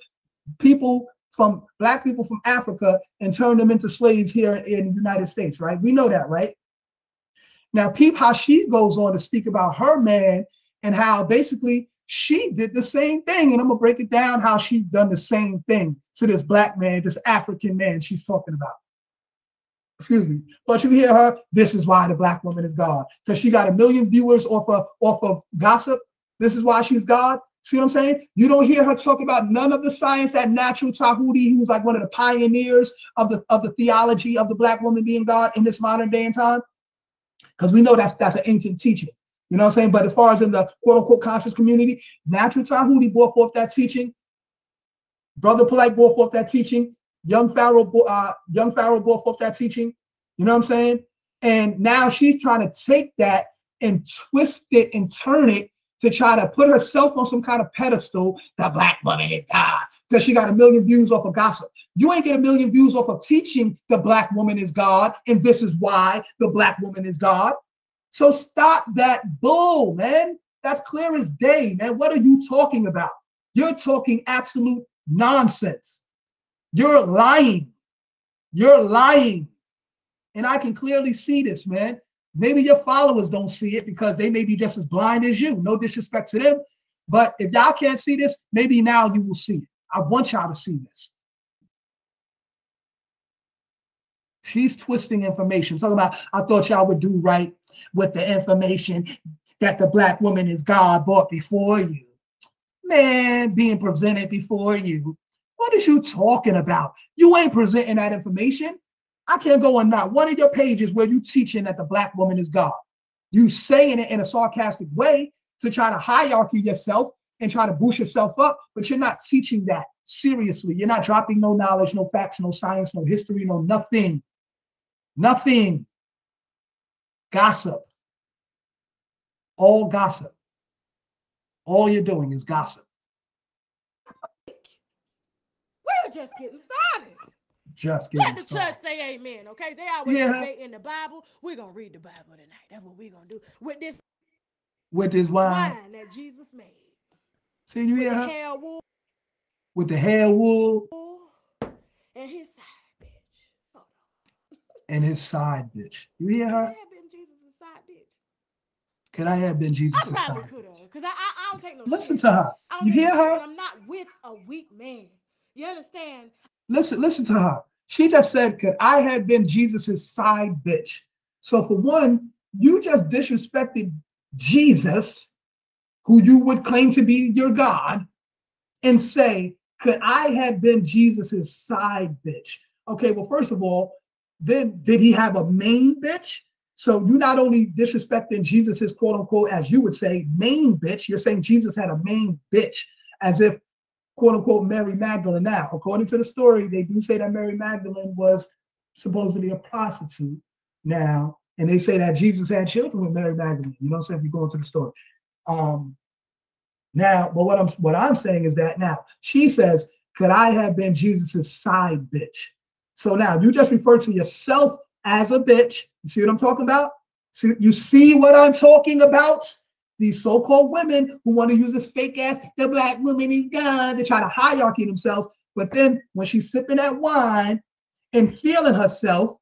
black people from Africa and turned them into slaves here in the United States, right? We know that, right? Now, peep how she goes on to speak about her man and how basically she did the same thing. And I'm gonna break it down how she done the same thing to this black man, this African man she's talking about. Excuse me. But you hear her, this is why the black woman is God. Because she got 1 million viewers off of gossip. This is why she's God. See what I'm saying? You don't hear her talk about none of the science that Natural Tahuti, who's like one of the pioneers of the theology of the black woman being God in this modern day and time. Because we know that's an ancient teaching. You know what I'm saying? But as far as in the quote-unquote conscious community, Natural Tahuti brought forth that teaching. Brother Polite brought forth that teaching. Young Pharaoh brought forth that teaching. You know what I'm saying? And now she's trying to take that and twist it and turn it to try to put herself on some kind of pedestal. The black woman is God because she got 1 million views off of gossip. You ain't get 1 million views off of teaching the black woman is God, and this is why the black woman is God. So stop that bull, man. That's clear as day, man. What are you talking about? You're talking absolute nonsense. You're lying. You're lying. And I can clearly see this, man. Maybe your followers don't see it because they may be just as blind as you. No disrespect to them. But if y'all can't see this, maybe now you will see it. I want y'all to see this. She's twisting information. Talking about, I thought y'all would do right with the information that the black woman is God brought before you. Man, being presented before you. What is you talking about? You ain't presenting that information. I can't go on not one of your pages where you teaching that the black woman is God. You saying it in a sarcastic way to try to hierarchy yourself and try to boost yourself up, but you're not teaching that seriously. You're not dropping no knowledge, no facts, no science, no history, no nothing. Nothing. Gossip. All gossip. All you're doing is gossip. We're just getting started. Just getting Let the started. church say amen, okay? They always debate in the Bible. We're going to read the Bible tonight. That's what we're going to do with this wine that Jesus made. See, you hear her? Hair wool. With the hair wool. And his side bitch. Hold on. And his side bitch. You hear her? Could I have been Jesus' side bitch? Could I have been Jesus' side bitch? I probably could have. Because I don't take no Listen shit. to her. You hear her? I'm not with a weak man. You understand? Listen to her. She just said, could I have been Jesus' side bitch? So for one, you just disrespected Jesus, who you would claim to be your God, and say, could I have been Jesus' side bitch? Okay, well, first of all, then did he have a main bitch? So you not only disrespecting Jesus' quote unquote, as you would say, main bitch, you're saying Jesus had a main bitch, as if quote unquote Mary Magdalene. Now, according to the story, they do say that Mary Magdalene was supposedly a prostitute now, and they say that Jesus had children with Mary Magdalene. You know what I'm saying? If you go into the story. Now, but what I'm saying is that now she says, could I have been Jesus' side bitch? So now you just refer to yourself as a bitch. You see what I'm talking about? See, you see what I'm talking about? These so-called women who want to use this fake ass, the black woman is God, they try to hierarchy themselves. But then when she's sipping that wine and feeling herself,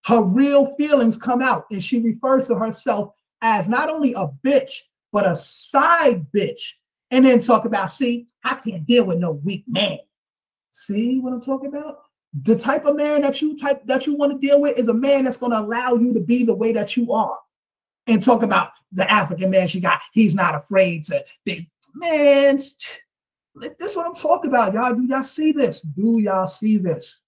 her real feelings come out. And she refers to herself as not only a bitch, but a side bitch. And then talk about, see, I can't deal with no weak man. See what I'm talking about? The type of man that you want to deal with is a man that's going to allow you to be the way that you are. And talk about the African man she got. He's not afraid to be. Man, this is what I'm talking about. Y'all, do y'all see this? Do y'all see this?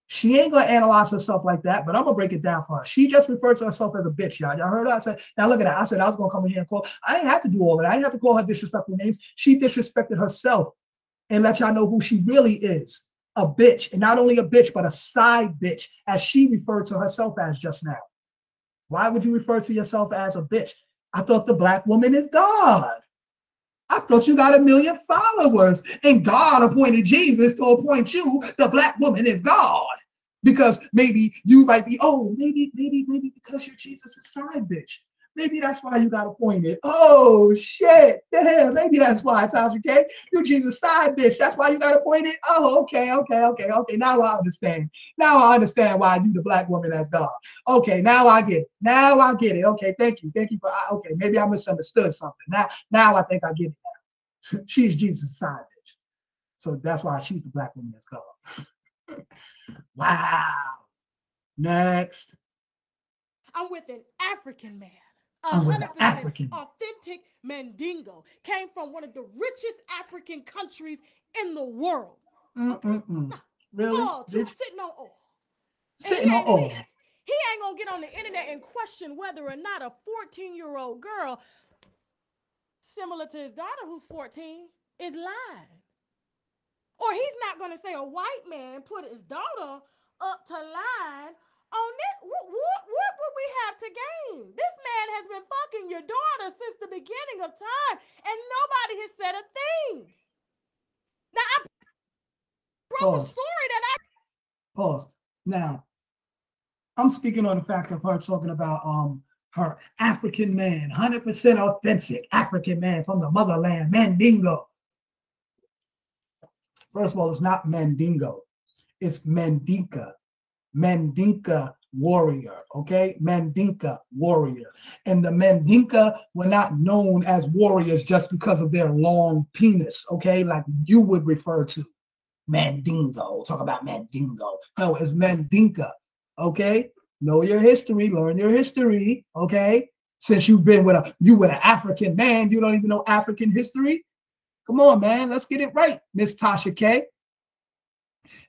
She ain't gonna analyze herself like that, but I'm gonna break it down for her. She just referred to herself as a bitch, y'all. Y'all heard her? I said, now look at that. I said I was gonna come in here and call. I didn't have to do all of that. I didn't have to call her disrespectful names. She disrespected herself and let y'all know who she really is. A bitch. And not only a bitch, but a side bitch, as she referred to herself as just now. Why would you refer to yourself as a bitch? I thought the black woman is God. I thought you got 1 million followers and God appointed Jesus to appoint you. The black woman is God. Because maybe you might be, oh, maybe because you're Jesus' side bitch. Maybe that's why you got appointed. Oh, shit. Damn, maybe that's why, Tasha K. You're Jesus' side bitch. That's why you got appointed? Oh, okay. Now I understand. Now I understand why you the black woman as God. Okay, now I get it. Okay, thank you. Okay, maybe I misunderstood something. Now I think I get it now. She's Jesus' side bitch. So that's why she's the black woman as God. Wow. Next. I'm with an African man. I'm with an 100% African. authentic Mandingo. Came from one of the richest African countries in the world. Okay? Really? Oil, too, sitting on oil. Sitting on oil. He ain't gonna get on the internet and question whether or not a 14-year-old girl, similar to his daughter who's 14, is lying. Or he's not gonna say a white man put his daughter up to line on this. What would we have to gain? This man has been fucking your daughter since the beginning of time, and nobody has said a thing. Now I broke a story that I Pause. Now, I'm speaking on the fact of her talking about her African man, 100% authentic African man from the motherland, Mandingo. First of all, it's not Mandingo, it's Mandinka. Mandinka warrior, okay? Mandinka warrior. And the Mandinka were not known as warriors just because of their long penis, okay? Like you would refer to Mandingo, talk about Mandingo. No, it's Mandinka, okay? Know your history, learn your history, okay? Since you've been with an African man, you don't even know African history? Come on, man, let's get it right, Miss Tasha K.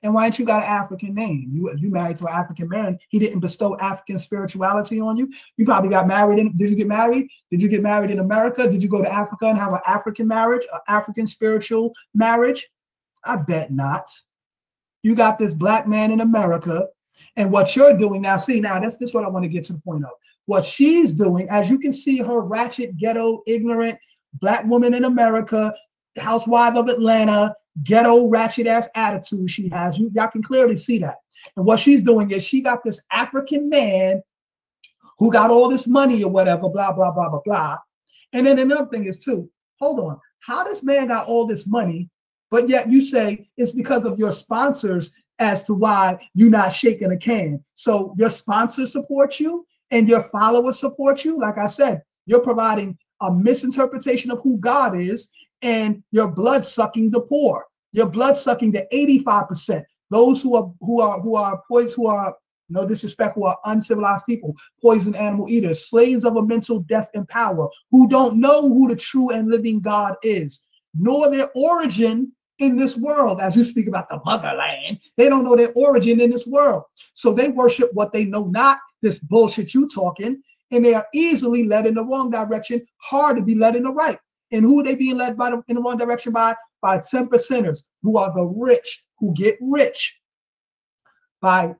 And why ain't you got an African name? You married to an African man. He didn't bestow African spirituality on you. You probably got married. Did you get married? Did you get married in America? Did you go to Africa and have an African marriage, an African spiritual marriage? I bet not. You got this black man in America. And what you're doing now, this is what I want to get to the point of. What she's doing, as you can see, her ratchet, ghetto, ignorant black woman in America, housewife of Atlanta, ghetto ratchet ass attitude she has. Y'all can clearly see that. And what she's doing is she got this African man who got all this money or whatever, blah, blah, blah, blah, blah. And then another thing is too, hold on, how this man got all this money, but yet you say it's because of your sponsors as to why you're not shaking a can. So your sponsors support you and your followers support you. Like I said, you're providing a misinterpretation of who God is, and you're blood sucking the poor. You're blood sucking the 85%. Those who are poised, who are, no disrespect, who are uncivilized people, poison animal eaters, slaves of a mental death and power, who don't know who the true and living God is, nor their origin in this world. As you speak about the motherland, they don't know their origin in this world. So they worship what they know not, this bullshit you talking, and they are easily led in the wrong direction, hard to be led in the right. And who are they being led by in the wrong direction by? By 10%ers who are the rich, who get rich by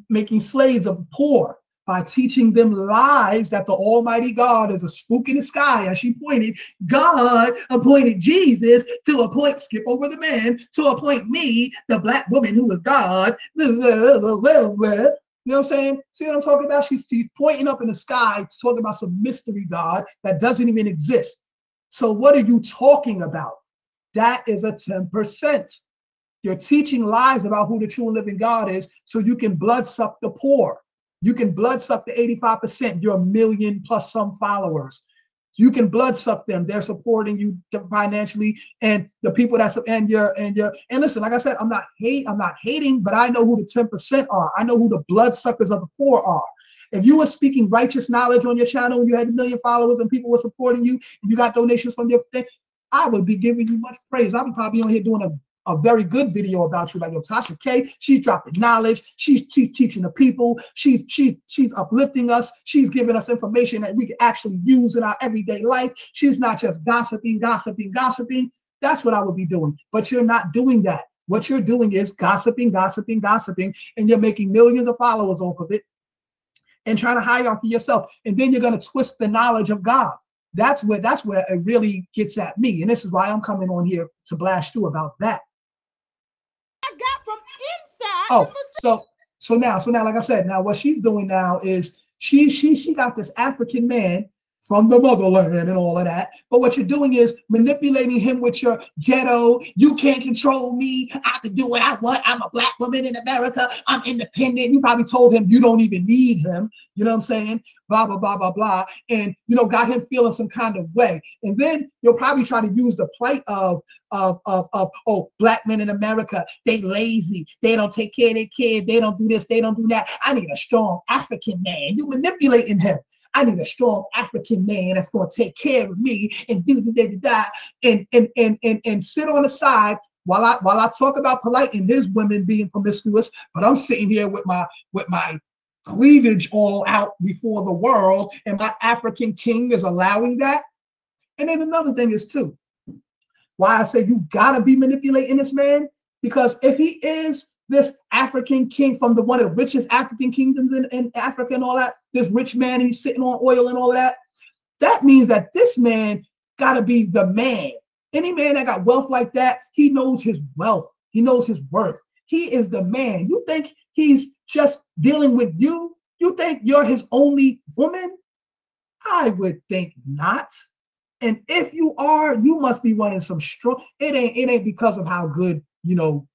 making slaves of the poor, by teaching them lies that the Almighty God is a spook in the sky. As she pointed, God appointed Jesus to appoint, skip over the man, to appoint me, the black woman who is God. You know what I'm saying? See what I'm talking about? She's pointing up in the sky, talking about some mystery God that doesn't even exist. So what are you talking about? That is a 10%. You're teaching lies about who the true and living God is so you can blood suck the poor. You can blood suck the 85%, your 1 million plus some followers. You can blood suck them. They're supporting you financially, and the people and listen, like I said, I'm not hating, but I know who the 10% are. I know who the blood suckers of the poor are. If you were speaking righteous knowledge on your channel and you had 1 million followers and people were supporting you and you got donations from your thing, I would be giving you much praise. I'd be probably on here doing a a very good video about you, like, yo, Tasha K, she's dropping knowledge, she's teaching the people, she's uplifting us, she's giving us information that we can actually use in our everyday life. She's not just gossiping. That's what I would be doing. But you're not doing that. What you're doing is gossiping, and you're making millions of followers off of it and trying to hierarchy yourself. And then you're going to twist the knowledge of God. That's where it really gets at me. And this is why I'm coming on here to blast you about that. I got from inside. Oh, so now, like I said, now what she's doing now is she got this African man from the motherland and all of that. But what you're doing is manipulating him with your ghetto. You can't control me. I can do what I want. I'm a black woman in America. I'm independent. You probably told him you don't even need him. You know what I'm saying? Blah, blah, blah, blah, blah. And, you know, got him feeling some kind of way. And then you'll probably try to use the plight of black men in America, they lazy. They don't take care of their kids. They don't do this. They don't do that. I need a strong African man. You manipulating him. I need a strong African man that's going to take care of me and do and sit on the side while I talk about Polite and his women being promiscuous, but I'm sitting here with my cleavage all out before the world, and my African king is allowing that. And then another thing is too, why I say you gotta be manipulating this man, because if he is this African king from one of the richest African kingdoms in Africa and all that, this rich man, he's sitting on oil and all of that, that means that this man got to be the man. Any man that got wealth like that, he knows his wealth. He knows his worth. He is the man. You think he's just dealing with you? You think you're his only woman? I would think not. And if you are, you must be running some strong. It ain't because of how good, you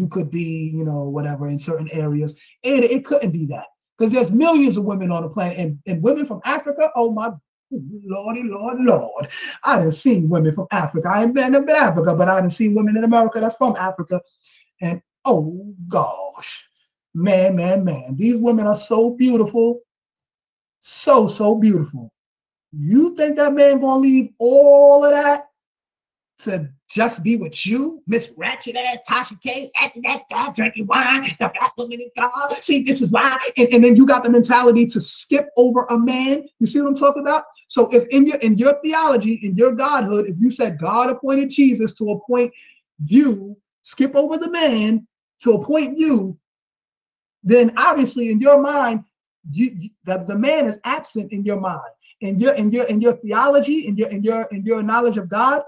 could be, whatever in certain areas. It couldn't be that, because there's millions of women on the planet, and women from Africa. Oh my Lordy, Lord. I done seen women from Africa. I ain't been in Africa, but I done seen women in America that's from Africa. And oh gosh, man. These women are so beautiful. So beautiful. You think that man gonna leave all of that to just be with you, Miss Ratchet ass Tasha K, after that guy drinking wine, the black woman in God? See, this is why. And then you got the mentality to skip over a man. You see what I'm talking about? So if in your theology, in your godhood, if you said God appointed Jesus to appoint you, skip over the man to appoint you, then obviously in your mind, the man is absent in your mind. In your theology, in your knowledge of God,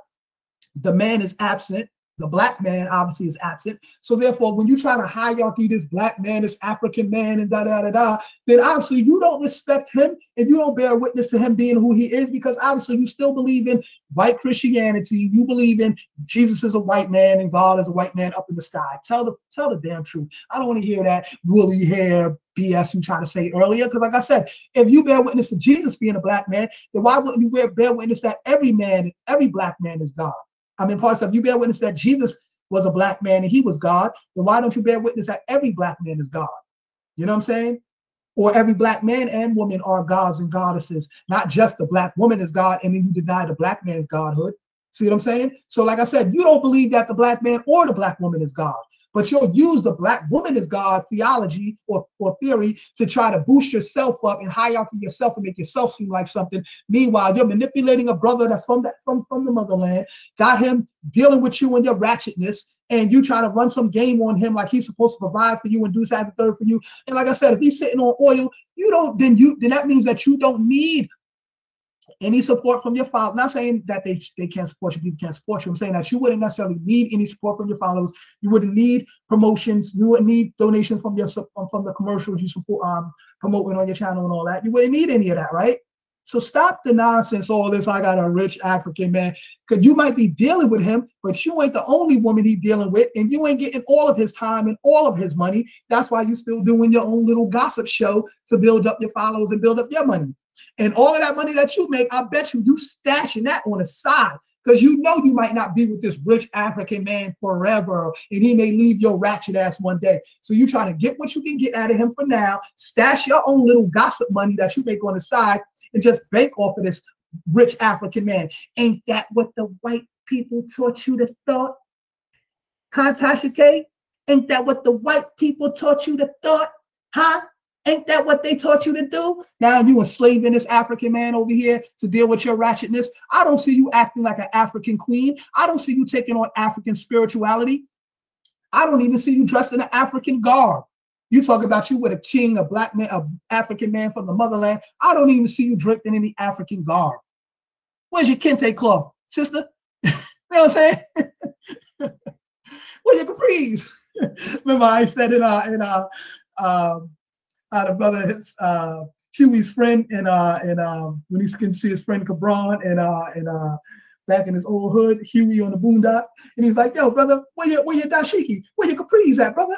the man is absent. The black man obviously is absent. So therefore, when you try to hierarchy this black man, this African man, and then obviously you don't respect him and you don't bear witness to him being who he is, because obviously you still believe in white Christianity. You believe in Jesus is a white man and God is a white man up in the sky. Tell the damn truth. I don't want to hear that woolly hair BS you tried to say earlier, because like I said, if you bear witness to Jesus being a black man, then why wouldn't you bear witness that every black man is God? I mean, parts of you bear witness that Jesus was a black man and he was God, then why don't you bear witness that every black man is God? You know what I'm saying? Or every black man and woman are gods and goddesses, not just the black woman is God and then you deny the black man's godhood. See what I'm saying? So like I said, you don't believe that the black man or the black woman is God, but you'll use the black woman is God theology or theory to try to boost yourself up and hierarchy yourself and make yourself seem like something. Meanwhile, you're manipulating a brother that's from the motherland, got him dealing with you and your ratchetness, and you try to run some game on him like he's supposed to provide for you and do that the third for you. And like I said, if he's sitting on oil, then that means that you don't need any support from your followers. Not saying that they can't support you, people can't support you. I'm saying that you wouldn't necessarily need any support from your followers. You wouldn't need promotions. You wouldn't need donations from the commercials you support promoting on your channel and all that. You wouldn't need any of that, right? So stop the nonsense, all this, I got a rich African man, because you might be dealing with him, but you ain't the only woman he's dealing with, and you ain't getting all of his time and all of his money. That's why you're still doing your own little gossip show to build up your followers and build up your money. And all of that money that you make, I bet you stashing that on the side, because you know you might not be with this rich African man forever, and he may leave your ratchet ass one day. So you trying to get what you can get out of him for now, stash your own little gossip money that you make on the side, and just bank off of this rich African man. Ain't that what the white people taught you to thought? Huh, Tasha K? Ain't that what the white people taught you to thought? Huh? Ain't that what they taught you to do? Now you enslaving this African man over here to deal with your ratchetness. I don't see you acting like an African queen. I don't see you taking on African spirituality. I don't even see you dressed in an African garb. You talk about you with a king, a black man, an African man from the motherland. I don't even see you draped in any African garb. Where's your kente cloth, sister? You know what I'm saying? Where your capris? Remember I said the brother Huey's friend when he can see his friend Cabron and back in his old hood, Huey on the boondocks, and he's like, "Yo, brother, where your dashiki? Where your capris at, brother?"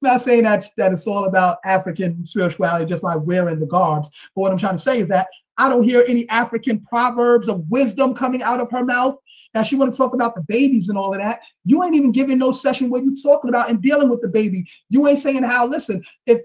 Not saying that it's all about African spirituality just by wearing the garbs, but what I'm trying to say is that I don't hear any African proverbs of wisdom coming out of her mouth. Now she want to talk about the babies and all of that. You ain't even giving no session where you talking about and dealing with the baby. You ain't saying how, listen, if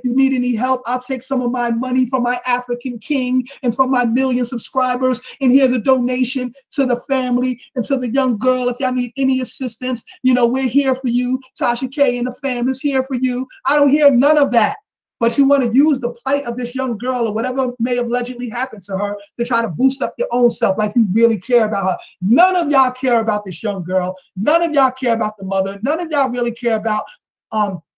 you need any help, I'll take some of my money from my African king and from my million subscribers. And here's a donation to the family and to the young girl. If y'all need any assistance, we're here for you. Tasha K and the fam is here for you. I don't hear none of that. But you want to use the plight of this young girl or whatever may have allegedly happened to her to try to boost up your own self like you really care about her. None of y'all care about this young girl. None of y'all care about the mother. None of y'all really care about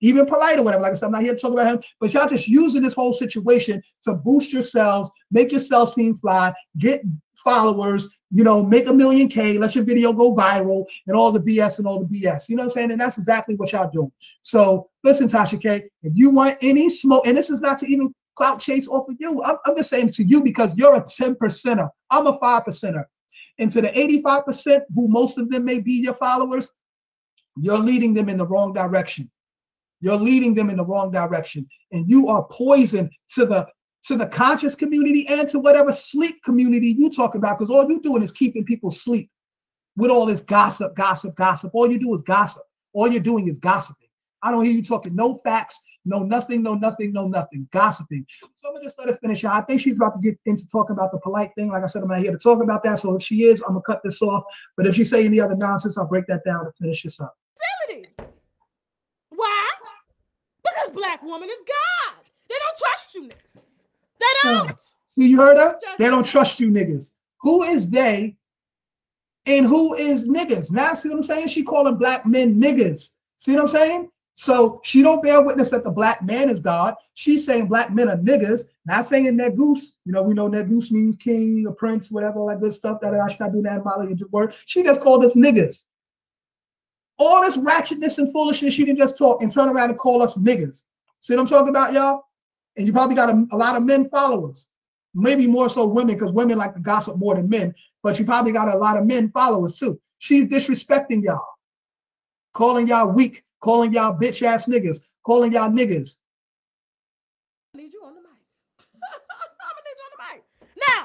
even Polite or whatever. Like I said, I'm not here to talk about him, but y'all just using this whole situation to boost yourselves, make yourself seem fly, get followers, make 1 million K, let your video go viral and all the BS and all the BS. You know what I'm saying? And that's exactly what y'all doing. So listen, Tasha K, if you want any smoke, and this is not to even clout chase off of you, I'm just saying to you because you're a 10%er. I'm a 5%er. And to the 85%, who most of them may be your followers, you're leading them in the wrong direction. You're leading them in the wrong direction. And you are poison to the conscious community and to whatever sleep community you talk about, because all you're doing is keeping people asleep with all this gossip. All you do is gossip. All you're doing is gossiping. I don't hear you talking no facts, no nothing, gossiping. So I'm gonna just let her finish out. I think she's about to get into talking about the polite thing. Like I said, I'm not here to talk about that. So if she is, I'm gonna cut this off. But if she say any other nonsense, I'll break that down to finish this up. Why? Because black woman is God. They don't trust you niggas. They don't. See, you heard her? They don't trust you niggas. Who is they and who is niggas? Now, see what I'm saying? She calling black men niggas. See what I'm saying? So she don't bear witness that the black man is God. She's saying black men are niggas. Not saying negus. We know negus means king, a prince, whatever, all that good stuff that I should not do that Molly word. She just called us niggas. All this ratchetness and foolishness, she didn't just talk and turn around and call us niggas. See what I'm talking about, y'all? And you probably got a lot of men followers. Maybe more so women, because women like to gossip more than men. But you probably got a lot of men followers too. She's disrespecting y'all. Calling y'all weak. Calling y'all bitch ass niggas. Calling y'all niggas. I need you on the mic. I'm gonna need you on the mic. Now,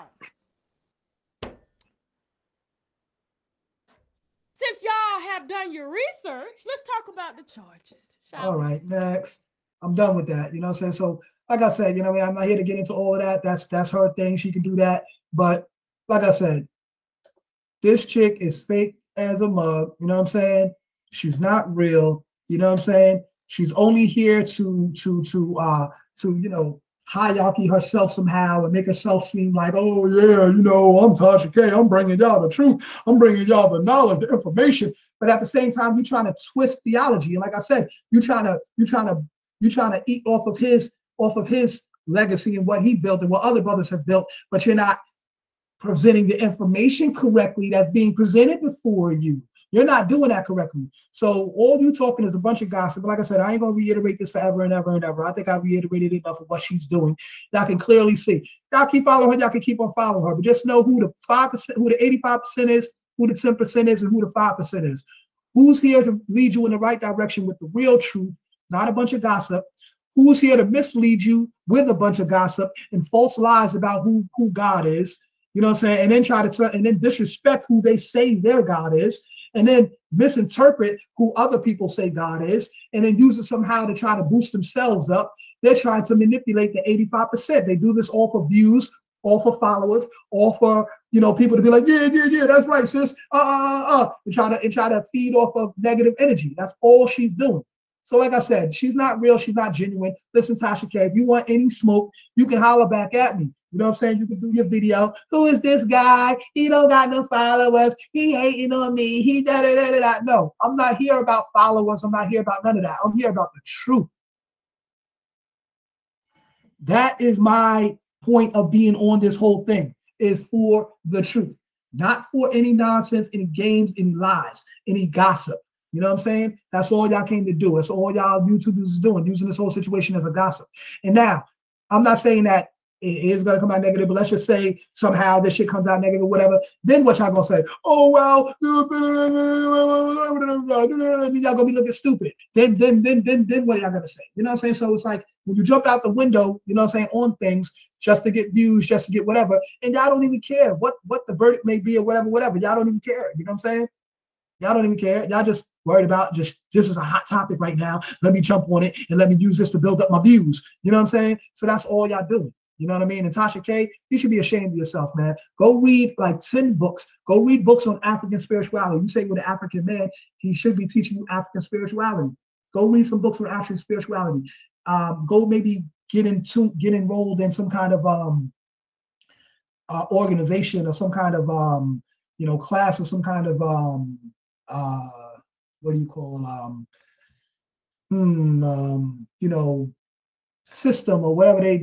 since y'all have done your research, let's talk about the charges. All right, next. I'm done with that. You know what I'm saying? So, like I said, I'm not here to get into all of that. That's her thing. She can do that. But like I said, this chick is fake as a mug. You know what I'm saying? She's not real. You know what I'm saying? She's only here to hierarchy herself somehow and make herself seem like, oh yeah, I'm Tasha K. I'm bringing y'all the truth. I'm bringing y'all the knowledge, the information. But at the same time, you're trying to twist theology. And like I said, you're trying to eat off of his legacy and what he built and what other brothers have built, but you're not presenting the information correctly that's being presented before you. You're not doing that correctly. So all you talking is a bunch of gossip. But like I said, I ain't gonna reiterate this forever and ever and ever. I think I reiterated enough of what she's doing. Y'all can clearly see. Y'all keep following her, y'all can keep on following her. But just know who the 5%, who the 85% is, who the 10% is, and who the 5% is. Who's here to lead you in the right direction with the real truth, not a bunch of gossip. Who's here to mislead you with a bunch of gossip and false lies about who God is. You know what I'm saying? And then disrespect who they say their God is. And then misinterpret who other people say God is, and then use it somehow to try to boost themselves up. They're trying to manipulate the 85%. They do this all for views, all for followers, all for, you know, people to be like, yeah, that's right, sis. And try to feed off of negative energy. That's all she's doing. So like I said, she's not real. She's not genuine. Listen, Tasha K, if you want any smoke, you can holler back at me. You know what I'm saying? You can do your video. Who is this guy? He don't got no followers. He hating on me. He da-da-da-da-da. No, I'm not here about followers. I'm not here about none of that. I'm here about the truth. That is my point of being on this whole thing, is for the truth. Not for any nonsense, any games, any lies, any gossip. You know what I'm saying? That's all y'all came to do. That's all y'all YouTubers is doing, using this whole situation as a gossip. And now, I'm not saying that it is going to come out negative, but let's just say somehow this shit comes out negative or whatever. Then what y'all going to say? Oh, well, y'all going to be looking stupid. Then what are y'all going to say? You know what I'm saying? So it's like when you jump out the window, you know what I'm saying, on things just to get views, just to get whatever, and y'all don't even care what the verdict may be or whatever. Y'all don't even care. You know what I'm saying? Y'all don't even care. Y'all just worried about just, this is a hot topic right now. Let me jump on it and let me use this to build up my views. You know what I'm saying? So that's all y'all doing. You know what I mean? And Tasha K, you should be ashamed of yourself, man. Go read like 10 books. Go read books on African spirituality. You say with an African man, he should be teaching you African spirituality. Go read some books on African spirituality. Go maybe get enrolled in some kind of organization or some kind of class or some kind of what do you call system or whatever they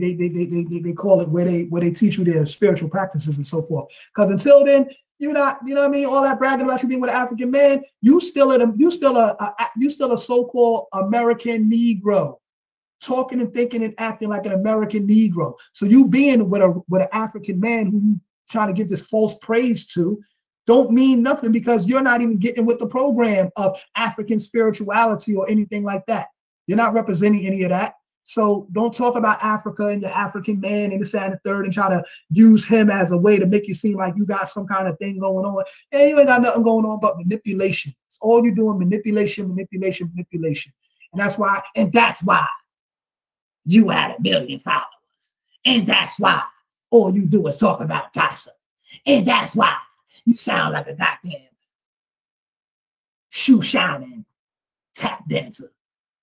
call it, where they teach you their spiritual practices and so forth. Because until then, you're not, you know what I mean, all that bragging about you being with an African man, you still a so-called American Negro, talking and thinking and acting like an American Negro. So you being with an African man who you trying to give this false praise to don't mean nothing, because you're not even getting with the program of African spirituality or anything like that. You're not representing any of that. So don't talk about Africa and your African man and this, that, and the third, and try to use him as a way to make you seem like you got some kind of thing going on. And you ain't got nothing going on but manipulation. It's all you're doing, manipulation. And that's why you had 1 million followers. And that's why all you do is talk about gossip. And that's why you sound like a goddamn shoe shining tap dancer.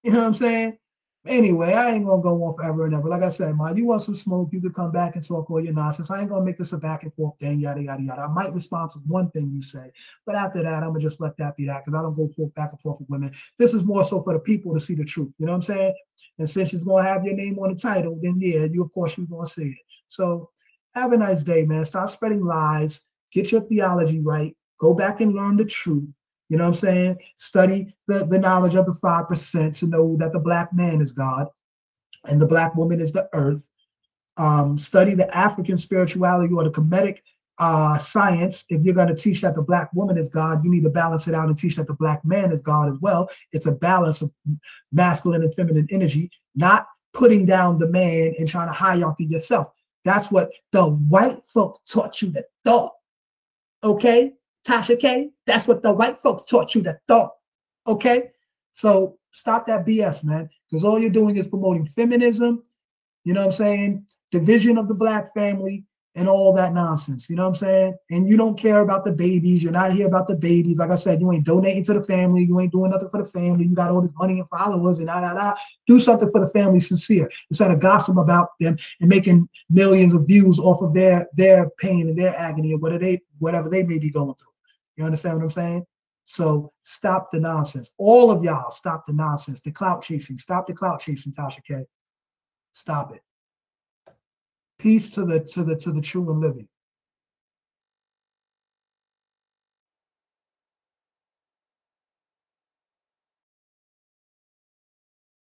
You know what I'm saying? Anyway, I ain't gonna go on forever and ever. Like I said, man, you want some smoke, you could come back and talk all your nonsense. I ain't gonna make this a back and forth thing, yada, yada, yada. I might respond to one thing you say, but after that, I'm gonna just let that be that, because I don't go back and forth with women. This is more so for the people to see the truth. You know what I'm saying? And since it's gonna have your name on the title, then yeah, you of course you're gonna see it. So have a nice day, man. Stop spreading lies. Get your theology right. Go back and learn the truth. You know what I'm saying? Study the knowledge of the 5% to know that the black man is God and the black woman is the earth. Study the African spirituality or the Kemetic science. If you're going to teach that the black woman is God, you need to balance it out and teach that the black man is God as well. It's a balance of masculine and feminine energy, not putting down the man and trying to hierarchy yourself. That's what the white folks taught you to thought. Okay? Tasha K, that's what the white folks taught you to thought. Okay? So stop that BS, man, because all you're doing is promoting feminism, you know what I'm saying? Division of the black family and all that nonsense, you know what I'm saying? And you don't care about the babies. You're not here about the babies. Like I said, you ain't donating to the family. You ain't doing nothing for the family. You got all this money and followers and Do something for the family sincere instead of gossip about them and making millions of views off of their pain and their agony or whatever they may be going through. You understand what I'm saying? So stop the nonsense. All of y'all stop the nonsense. The clout chasing. Stop the clout chasing, Tasha K. Stop it. Peace to the true and living.